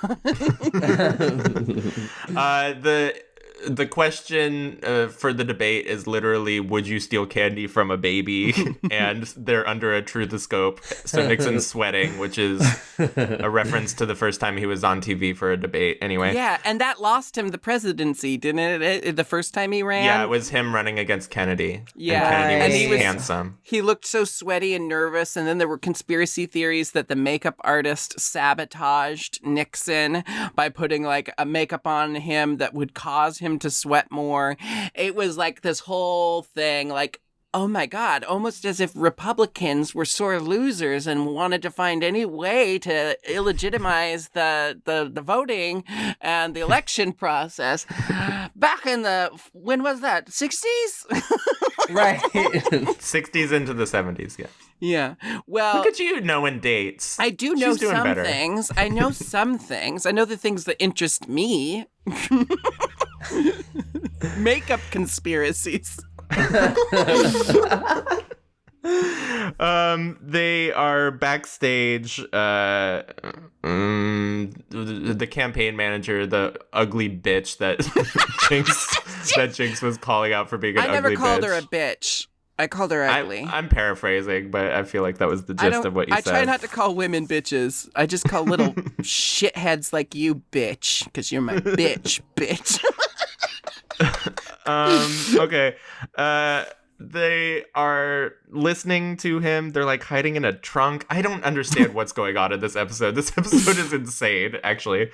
Speaker 3: The question for the debate is literally, would you steal candy from a baby? And they're under a truthoscope. So Nixon's sweating, which is a reference to the first time he was on TV for a debate. Anyway.
Speaker 2: Yeah, and that lost him the presidency, didn't it? The first time he ran?
Speaker 3: Yeah, it was him running against Kennedy.
Speaker 2: Yeah.
Speaker 3: And Kennedy
Speaker 2: and
Speaker 3: was handsome.
Speaker 2: He looked so sweaty and nervous, and then there were conspiracy theories that the makeup artist sabotaged Nixon by putting like a makeup on him that would cause him to sweat more. It was like this whole thing, like, oh my God, almost as if Republicans were sore losers and wanted to find any way to illegitimize the voting and the election process. Back in when was that? 60s?
Speaker 4: Right.
Speaker 3: 60s into the 70s, yeah.
Speaker 2: Yeah. Well,
Speaker 3: look at you knowing dates.
Speaker 2: I do know some things. I know some things. I know the things that interest me. Makeup conspiracies.
Speaker 3: They are backstage. The campaign manager, the ugly bitch that Jinkx was calling out for being an ugly bitch.
Speaker 2: I never called her a bitch. I called her ugly.
Speaker 3: I'm paraphrasing, but I feel like that was the gist of what you said.
Speaker 2: I try not to call women bitches. I just call little shitheads like you bitch, because you're my bitch.
Speaker 3: Okay. They are listening to him. They're like hiding in a trunk. I don't understand what's going on in this episode. This episode is insane, actually.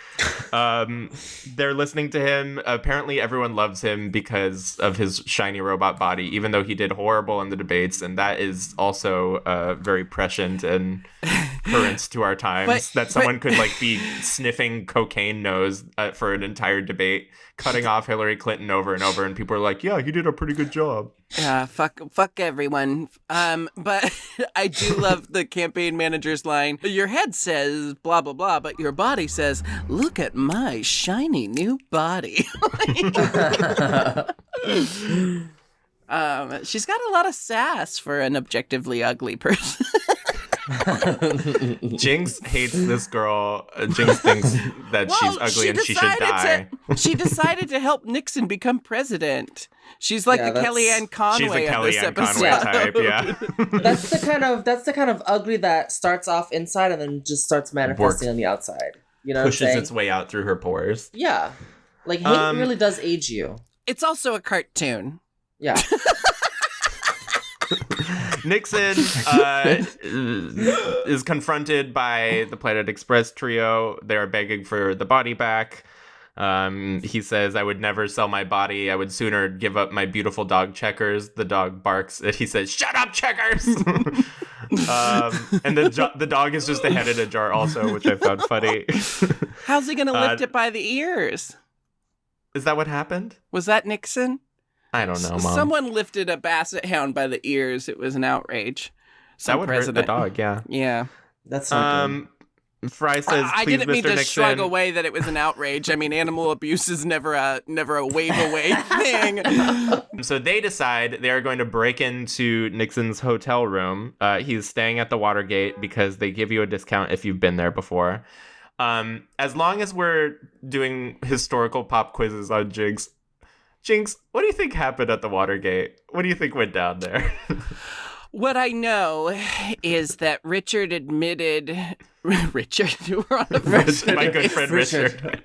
Speaker 3: They're listening to him. Apparently everyone loves him because of his shiny robot body, even though he did horrible in the debates. And that is also very prescient and current to our times, that someone could like be sniffing cocaine nose for an entire debate, cutting off Hillary Clinton over and over, and people are like, yeah, he did a pretty good job.
Speaker 2: Yeah, fuck everyone. But I do love the campaign manager's line. Your head says blah, blah, blah, but your body says, look at my shiny new body. She's got a lot of sass for an objectively ugly person.
Speaker 3: Jinkx hates this girl. Jinkx thinks that she's ugly and she should die.
Speaker 2: She decided to help Nixon become president. She's like the Kellyanne Conway of this episode.
Speaker 3: Type, yeah.
Speaker 4: That's the kind of ugly that starts off inside and then just starts manifesting on the outside. You know,
Speaker 3: pushes its way out through her pores.
Speaker 4: Yeah, like hate really does age you.
Speaker 2: It's also a cartoon.
Speaker 4: Yeah.
Speaker 3: Nixon is confronted by the Planet Express trio. They are begging for the body back. He says, I would never sell my body. I would sooner give up my beautiful dog, Checkers. The dog barks. And he says, shut up, Checkers! And the dog is just a head in a jar also, which I found funny.
Speaker 2: How's he going to lift it by the ears?
Speaker 3: Is that what happened?
Speaker 2: Was that Nixon?
Speaker 3: I don't know, Mom.
Speaker 2: Someone lifted a basset hound by the ears. It was an outrage.
Speaker 3: That would hurt the dog, yeah.
Speaker 2: Yeah.
Speaker 4: That's not good.
Speaker 3: Fry says,
Speaker 2: I
Speaker 3: please,
Speaker 2: didn't mean
Speaker 3: Mr.
Speaker 2: to
Speaker 3: Nixon.
Speaker 2: shrug away that it was an outrage. I mean, animal abuse is never a wave away thing.
Speaker 3: So they decide they are going to break into Nixon's hotel room. He's staying at the Watergate because they give you a discount if you've been there before. As long as we're doing historical pop quizzes on Jinkx, what do you think happened at the Watergate? What do you think went down there?
Speaker 2: What I know is that Richard admitted... Richard? We're on a first.
Speaker 3: My good friend Richard.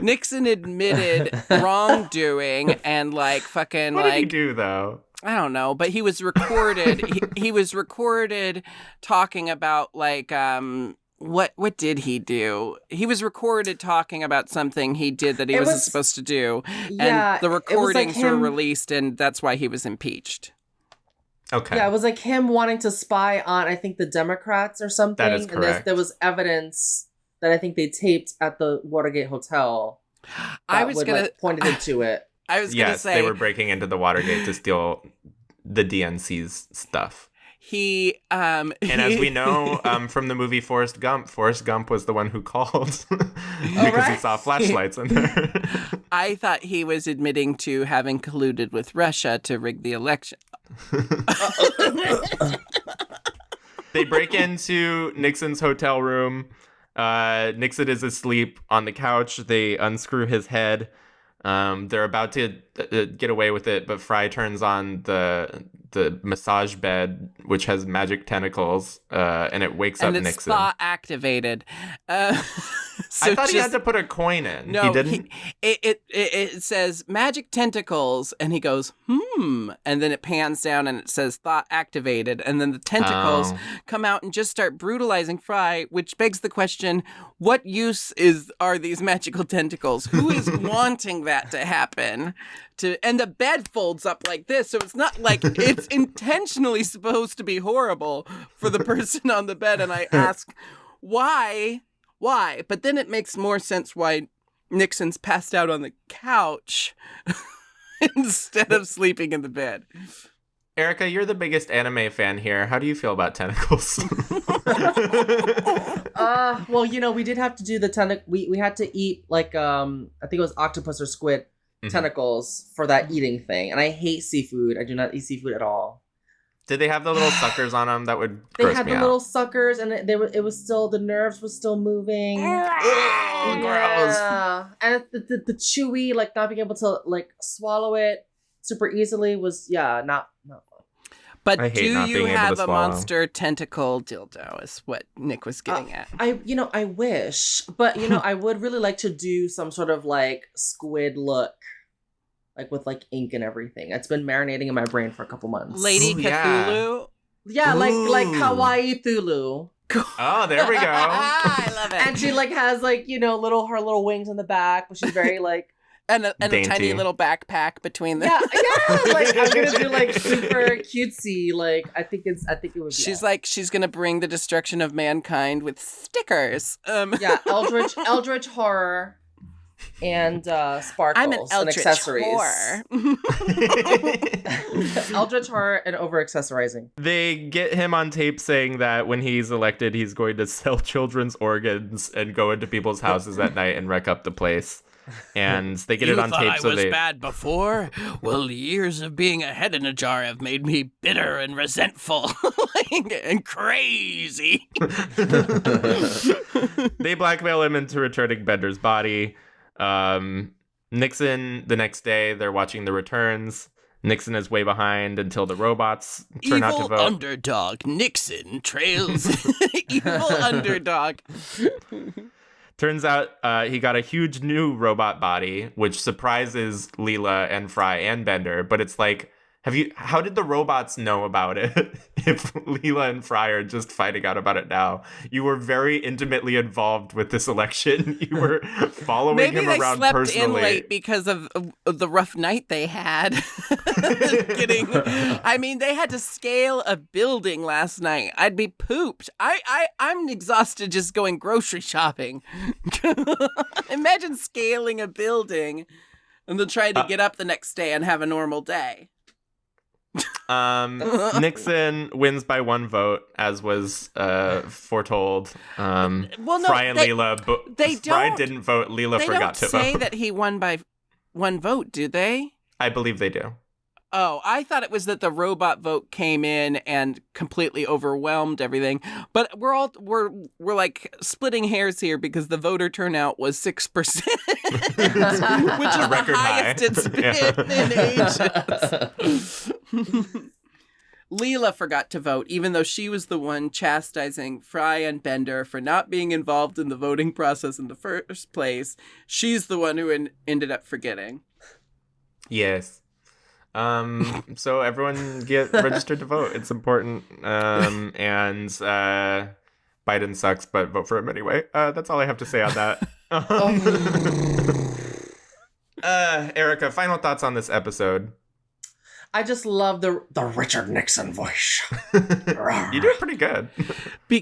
Speaker 2: Nixon admitted wrongdoing and fucking
Speaker 3: What did he do, though?
Speaker 2: I don't know, but he was recorded. he was recorded talking about what did he do? He was recorded talking about something he did that he wasn't supposed to do.
Speaker 4: Yeah,
Speaker 2: and the recordings
Speaker 4: it was
Speaker 2: were released, and that's why he was impeached.
Speaker 3: Okay.
Speaker 4: Yeah, it was him wanting to spy on, I think, the Democrats or something.
Speaker 3: That is correct.
Speaker 4: And there was evidence that I think they taped at the Watergate Hotel.
Speaker 2: I was
Speaker 4: pointed to it.
Speaker 2: I was gonna say
Speaker 3: they were breaking into the Watergate to steal the DNC's stuff.
Speaker 2: And
Speaker 3: as we know from the movie Forrest Gump was the one who called because he saw flashlights in there.
Speaker 2: I thought he was admitting to having colluded with Russia to rig the election.
Speaker 3: They break into Nixon's hotel room. Nixon is asleep on the couch. They unscrew his head. They're about to get away with it, but Fry turns on the massage bed, which has magic tentacles, and it wakes up Nixon. And it's
Speaker 2: thought activated.
Speaker 3: I thought he had to put a coin in.
Speaker 2: No,
Speaker 3: he didn't.
Speaker 2: It says magic tentacles, and he goes, and then it pans down and it says thought activated, and then the tentacles come out and just start brutalizing Fry, which begs the question, what use are these magical tentacles? Who is wanting that to happen? And the bed folds up like this, so it's not like it's intentionally supposed to be horrible for the person on the bed. And I ask, why? But then it makes more sense why Nixon's passed out on the couch instead of sleeping in the bed.
Speaker 3: Erika, you're the biggest anime fan here. How do you feel about tentacles?
Speaker 4: Well, we did have to do the tentacle. We had to eat I think it was octopus or squid tentacles for that eating thing. And I hate seafood. I do not eat seafood at all.
Speaker 3: Did they have the little suckers on them? That would
Speaker 4: They
Speaker 3: gross
Speaker 4: had
Speaker 3: me
Speaker 4: the
Speaker 3: out.
Speaker 4: little suckers, and it was still, the nerves were still moving.
Speaker 3: Oh, gross.
Speaker 4: And the chewy, not being able to swallow it super easily was not fun.
Speaker 2: But do you have a monster tentacle dildo is what Nick was getting at.
Speaker 4: I wish, but I would really like to do some sort of squid look. With ink and everything. It's been marinating in my brain for a couple months.
Speaker 2: Lady Cthulhu?
Speaker 4: Yeah, like Kawaii Thulu.
Speaker 3: Oh, there we go.
Speaker 2: I love it.
Speaker 4: And she has her little wings on the back, but she's very
Speaker 2: and a tiny little backpack between them.
Speaker 4: Yeah. I'm gonna do super cutesy. I think it would be.
Speaker 2: She's gonna bring the destruction of mankind with stickers.
Speaker 4: Yeah, eldritch horror. And sparkles
Speaker 2: I'm an
Speaker 4: and accessories.
Speaker 2: Whore.
Speaker 4: Eldritch horror and over accessorizing.
Speaker 3: They get him on tape saying that when he's elected, he's going to sell children's organs and go into people's houses at night and wreck up the place. And they get it on tape.
Speaker 1: I was bad before? Well, years of being a head in a jar have made me bitter and resentful and crazy.
Speaker 3: They blackmail him into returning Bender's body. Nixon, the next day, they're watching the returns. Nixon is way behind until the robots turn out to vote.
Speaker 1: Evil underdog Nixon trails.
Speaker 2: Evil underdog.
Speaker 3: Turns out he got a huge new robot body, which surprises Leela and Fry and Bender, but it's How did the robots know about it? If Leela and Fry are just finding out about it now. You were very intimately involved with this election. You were following him around
Speaker 2: slept
Speaker 3: personally.
Speaker 2: in late because of the rough night they had. Kidding. I mean, they had to scale a building last night. I'd be pooped. I'm exhausted just going grocery shopping. Imagine scaling a building and then trying to get up the next day and have a normal day.
Speaker 3: Nixon wins by 1 vote, as was foretold.
Speaker 2: Well, no,
Speaker 3: Fry and Leela, Fry didn't vote. Leela forgot to vote.
Speaker 2: They don't say that he won by 1 vote, do they?
Speaker 3: I believe they do.
Speaker 2: Oh, I thought it was that the robot vote came in and completely overwhelmed everything. But we're like splitting hairs here because the voter turnout was 6%, which is the
Speaker 3: record
Speaker 2: highest
Speaker 3: high.
Speaker 2: it's been in ages. Leela forgot to vote, even though she was the one chastising Fry and Bender for not being involved in the voting process in the first place. She's the one who ended up forgetting.
Speaker 3: Yes. So everyone get registered to vote. It's important. And Biden sucks, but vote for him anyway. That's all I have to say on that. Erika, final thoughts on this episode.
Speaker 4: I just love the Richard Nixon voice.
Speaker 3: You do it pretty good.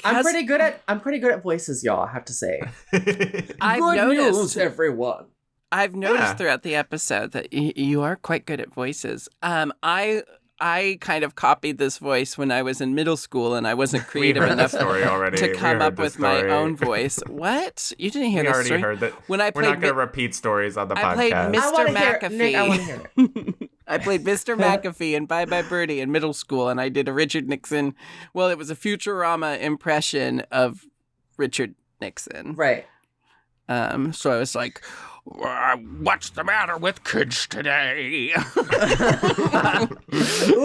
Speaker 4: I'm pretty good at voices, y'all, I have to say.
Speaker 2: I've
Speaker 4: Good
Speaker 2: noticed,
Speaker 4: news, everyone.
Speaker 2: I've noticed throughout the episode that you are quite good at voices. I kind of copied this voice when I was in middle school, and I wasn't creative enough to come up with my own voice. What? You didn't hear this story?
Speaker 3: We already heard that.
Speaker 2: When I
Speaker 3: We're not going to repeat stories on the podcast.
Speaker 2: I played Mr. McAfee.
Speaker 4: Nick, I want to hear it.
Speaker 2: I played Mr. McAfee in Bye Bye Birdie in middle school, and I did a Richard Nixon. Well, it was a Futurama impression of Richard Nixon.
Speaker 4: Right.
Speaker 2: So I was like, what's the matter with kids today?
Speaker 4: Ooh,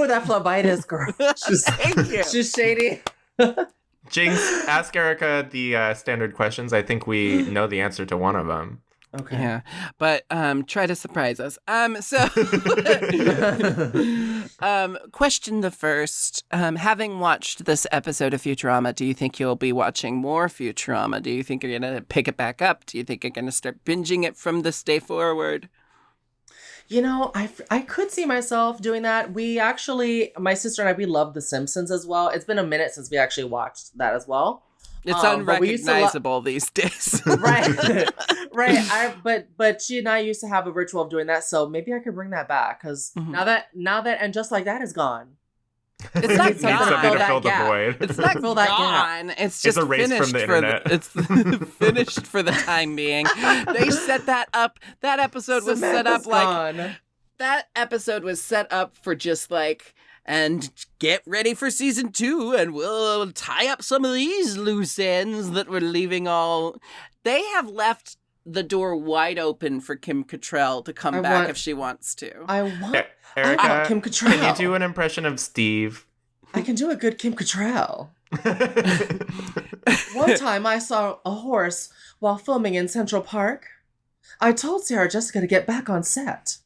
Speaker 4: that Phlebitis girl.
Speaker 2: Thank you.
Speaker 4: She's shady.
Speaker 3: Jinkx, ask Erika the standard questions. I think we know the answer to one of them.
Speaker 4: Okay.
Speaker 2: Yeah, but try to surprise us. Question the first. Having watched this episode of Futurama, do you think you'll be watching more Futurama? Do you think you're going to pick it back up? Do you think you're going to start binging it from this day forward?
Speaker 4: You know, I could see myself doing that. My sister and I, we love The Simpsons as well. It's been a minute since we actually watched that as well.
Speaker 2: It's unrecognizable these days.
Speaker 4: Right. Right. But she and I used to have a ritual of doing that, so maybe I could bring that back because now that and Just Like That is gone.
Speaker 2: It's not
Speaker 3: Need something to fill the void.
Speaker 2: It's not
Speaker 4: Fill that
Speaker 2: gone. It's just
Speaker 3: erased
Speaker 2: finished
Speaker 3: from the
Speaker 2: for
Speaker 3: internet.
Speaker 2: it's finished for the time being. They set that up. That episode was set up like that episode was set up for just like, and get ready for season 2, and we'll tie up some of these loose ends that we're leaving all. They have left the door wide open for Kim Cattrall to come back if she wants to.
Speaker 3: Erika,
Speaker 4: Kim Cattrall.
Speaker 3: Can you do an impression of Steve?
Speaker 4: I can do a good Kim Cattrall. One time I saw a horse while filming in Central Park. I told Sarah Jessica to get back on set.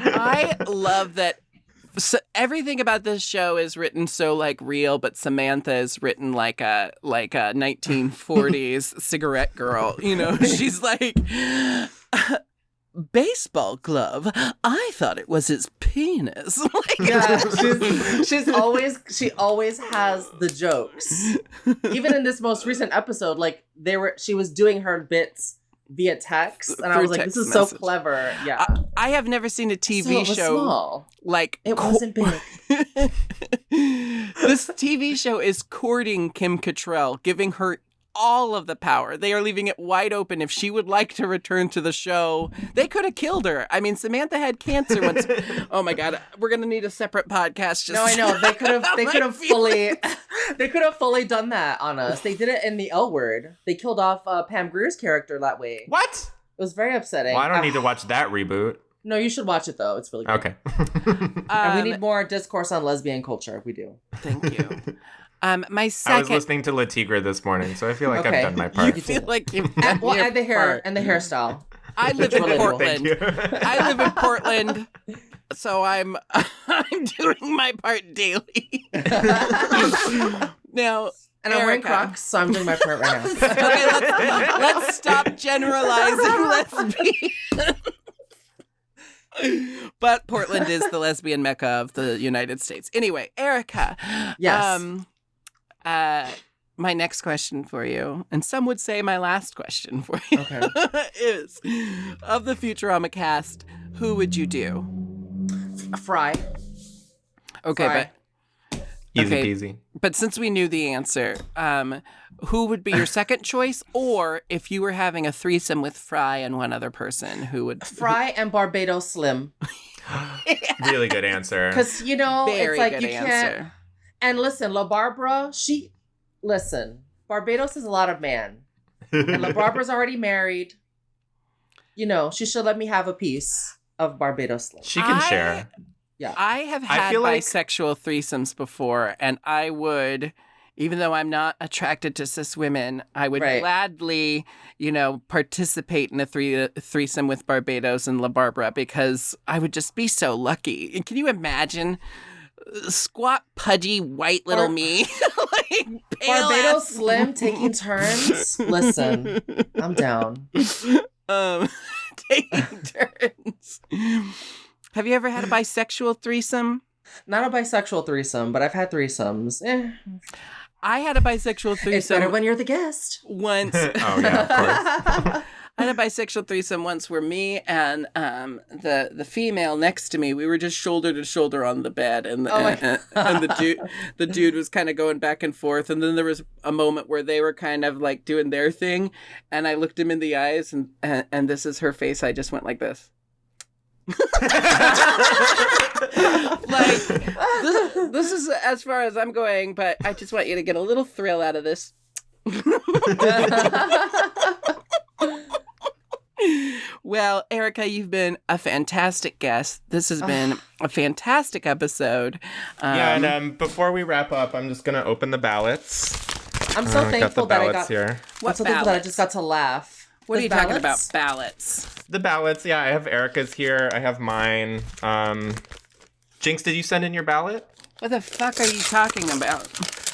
Speaker 2: I love that. So everything about this show is written so like real, but Samantha is written like a 1940s cigarette girl. You know, she's like, baseball glove. I thought it was his penis. Like,
Speaker 4: Yeah, she always has the jokes. Even in this most recent episode, like she was doing her bits via text, and I was like, this is so clever. Yeah.
Speaker 2: I have never seen a TV show
Speaker 4: small.
Speaker 2: like
Speaker 4: It wasn't big.
Speaker 2: This TV show is courting Kim Cattrall, giving her all of the power. They are leaving it wide open. If she would like to return to the show, they could have killed her. I mean, Samantha had cancer once. Oh my God, we're gonna need a separate podcast.
Speaker 4: No, I know they could have fully done that on us. They did it in The L Word. They killed off Pam Grier's character that way.
Speaker 3: What?
Speaker 4: It was very upsetting.
Speaker 3: Well, I don't need to watch that reboot.
Speaker 4: No, you should watch it though. It's really good.
Speaker 3: Okay.
Speaker 4: And we need more discourse on lesbian culture. We do.
Speaker 2: Thank you. My second.
Speaker 3: I was listening to La Tigre this morning, so I feel like I've done my part.
Speaker 2: You feel like you've done
Speaker 4: Well,
Speaker 2: your
Speaker 4: and the hair
Speaker 2: part.
Speaker 4: and the hairstyle.
Speaker 2: I live in
Speaker 4: Relatable.
Speaker 2: Portland.
Speaker 3: Thank you.
Speaker 2: I live in Portland. So I'm doing my part daily. Now,
Speaker 4: And I'm wearing
Speaker 2: Erika.
Speaker 4: Crocs, so I'm doing my part right now.
Speaker 2: Okay, let's stop generalizing lesbians. But Portland is the lesbian mecca of the United States. Anyway, Erika.
Speaker 4: Yes.
Speaker 2: My next question for you, and some would say my last question for you,
Speaker 4: Okay.
Speaker 2: is of the Futurama cast, who would you do?
Speaker 4: Fry.
Speaker 2: Okay,
Speaker 4: Fry.
Speaker 3: Easy
Speaker 2: Okay.
Speaker 3: peasy.
Speaker 2: but since we knew the answer, who would be your second choice? Or if you were having a threesome with Fry and one other person, who would?
Speaker 4: Fry and Barbados Slim.
Speaker 3: Really good answer.
Speaker 4: Because, you know,
Speaker 2: Very
Speaker 4: it's like
Speaker 2: good
Speaker 4: you
Speaker 2: answer.
Speaker 4: can't. And listen, La Barbara, Barbados is a lot of man. And La Barbara's already married. You know, she should let me have a piece of Barbados Slim.
Speaker 3: She can share.
Speaker 4: Yeah.
Speaker 2: I have
Speaker 3: I
Speaker 2: had
Speaker 3: feel like-
Speaker 2: bisexual threesomes before, and I would, even though I'm not attracted to cis women, I would
Speaker 4: Right.
Speaker 2: gladly, participate in a threesome with Barbados and La Barbara because I would just be so lucky. Can you imagine squat, pudgy, white little
Speaker 4: Bar-
Speaker 2: me, like pale
Speaker 4: Barbados
Speaker 2: ass-
Speaker 4: Slim taking turns. Listen, I'm down.
Speaker 2: taking turns. Have you ever had a bisexual threesome?
Speaker 4: Not a bisexual threesome, but I've had threesomes.
Speaker 2: I had a bisexual
Speaker 4: It's better
Speaker 2: threesome
Speaker 4: when you're the guest.
Speaker 2: once.
Speaker 3: Oh yeah, of course.
Speaker 2: I had a bisexual threesome once where me and the female next to me, we were just shoulder to shoulder on the bed, and
Speaker 4: Oh my
Speaker 2: and the dude was kind of going back and forth, and then there was a moment where they were kind of like doing their thing, and I looked him in the eyes, and this is her face. I just went like this. Like this is as far as I'm going, but I just want you to get a little thrill out of this. Well, Erika, you've been a fantastic guest. This has been a fantastic episode.
Speaker 3: Yeah, and before we wrap up, I'm just gonna open the ballots.
Speaker 4: I'm so
Speaker 3: I got the
Speaker 4: thankful that I
Speaker 3: ballots
Speaker 4: got.
Speaker 3: here.
Speaker 2: What
Speaker 4: I'm so thankful that I
Speaker 2: ballots?
Speaker 4: just got to laugh.
Speaker 2: What are you
Speaker 4: Those
Speaker 2: talking about?
Speaker 4: ballots?
Speaker 2: Ballots.
Speaker 3: The ballots, yeah, I have Erica's here. I have mine. Jinkx, did you send in your ballot?
Speaker 2: What the fuck are you talking about?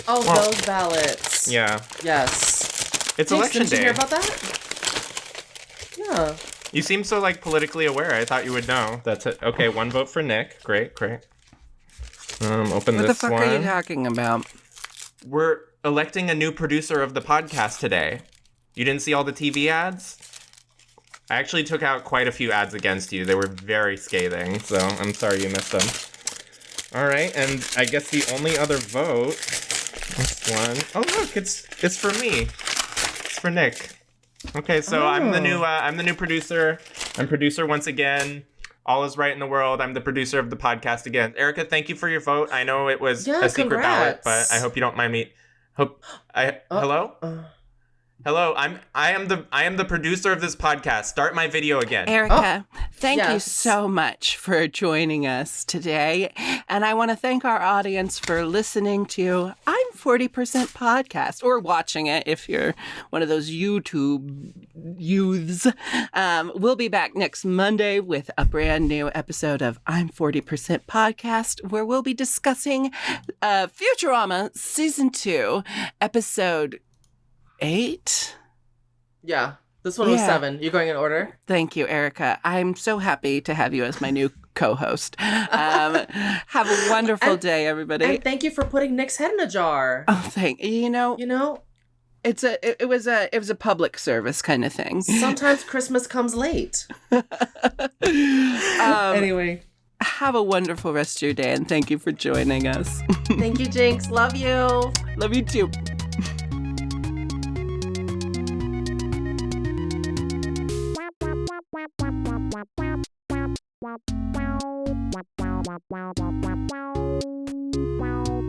Speaker 4: Oh,
Speaker 3: Well-
Speaker 4: those ballots.
Speaker 3: Yeah.
Speaker 4: Yes.
Speaker 3: It's
Speaker 4: Jinx,
Speaker 3: election
Speaker 4: didn't you
Speaker 3: day.
Speaker 4: hear about that? Yeah.
Speaker 3: You seem so politically aware. I thought you would know. That's it. Okay, one vote for Nick. Great. Open
Speaker 2: What
Speaker 3: this
Speaker 2: the fuck
Speaker 3: one.
Speaker 2: are you talking about?
Speaker 3: We're electing a new producer of the podcast today. You didn't see all the TV ads? I actually took out quite a few ads against you. They were very scathing, so I'm sorry you missed them. All right, and I guess the only other vote. This one. Oh look, it's for me. It's for Nick. Okay, so I'm the new producer. I'm producer once again. All is right in the world. I'm the producer of the podcast again. Erika, thank you for your vote. I know it was
Speaker 4: Yeah,
Speaker 3: a secret ballot,
Speaker 4: congrats.
Speaker 3: but I hope you don't mind me. Hello? Hello, I am the producer of this podcast. Start my video again.
Speaker 2: Erika, thank you
Speaker 4: yes.
Speaker 2: so much for joining us today. And I want to thank our audience for listening to I'm 40% Podcast, or watching it if you're one of those YouTube youths. We'll be back next Monday with a brand new episode of I'm 40% Podcast, where we'll be discussing Futurama Season 2, Episode 8.
Speaker 4: Yeah. This one was
Speaker 2: Yeah.
Speaker 4: 7. You going in order?
Speaker 2: Thank you, Erika. I'm so happy to have you as my new co-host. Have a wonderful day, everybody.
Speaker 4: And thank you for putting Nick's head in a jar.
Speaker 2: Oh, thank you. Know,
Speaker 4: You know,
Speaker 2: it was a public service kind of thing.
Speaker 4: sometimes Christmas comes late. Anyway,
Speaker 2: Have a wonderful rest of your day, and thank you for joining us.
Speaker 4: thank you, Jinx. Love you.
Speaker 2: Love you too.
Speaker 1: Wow.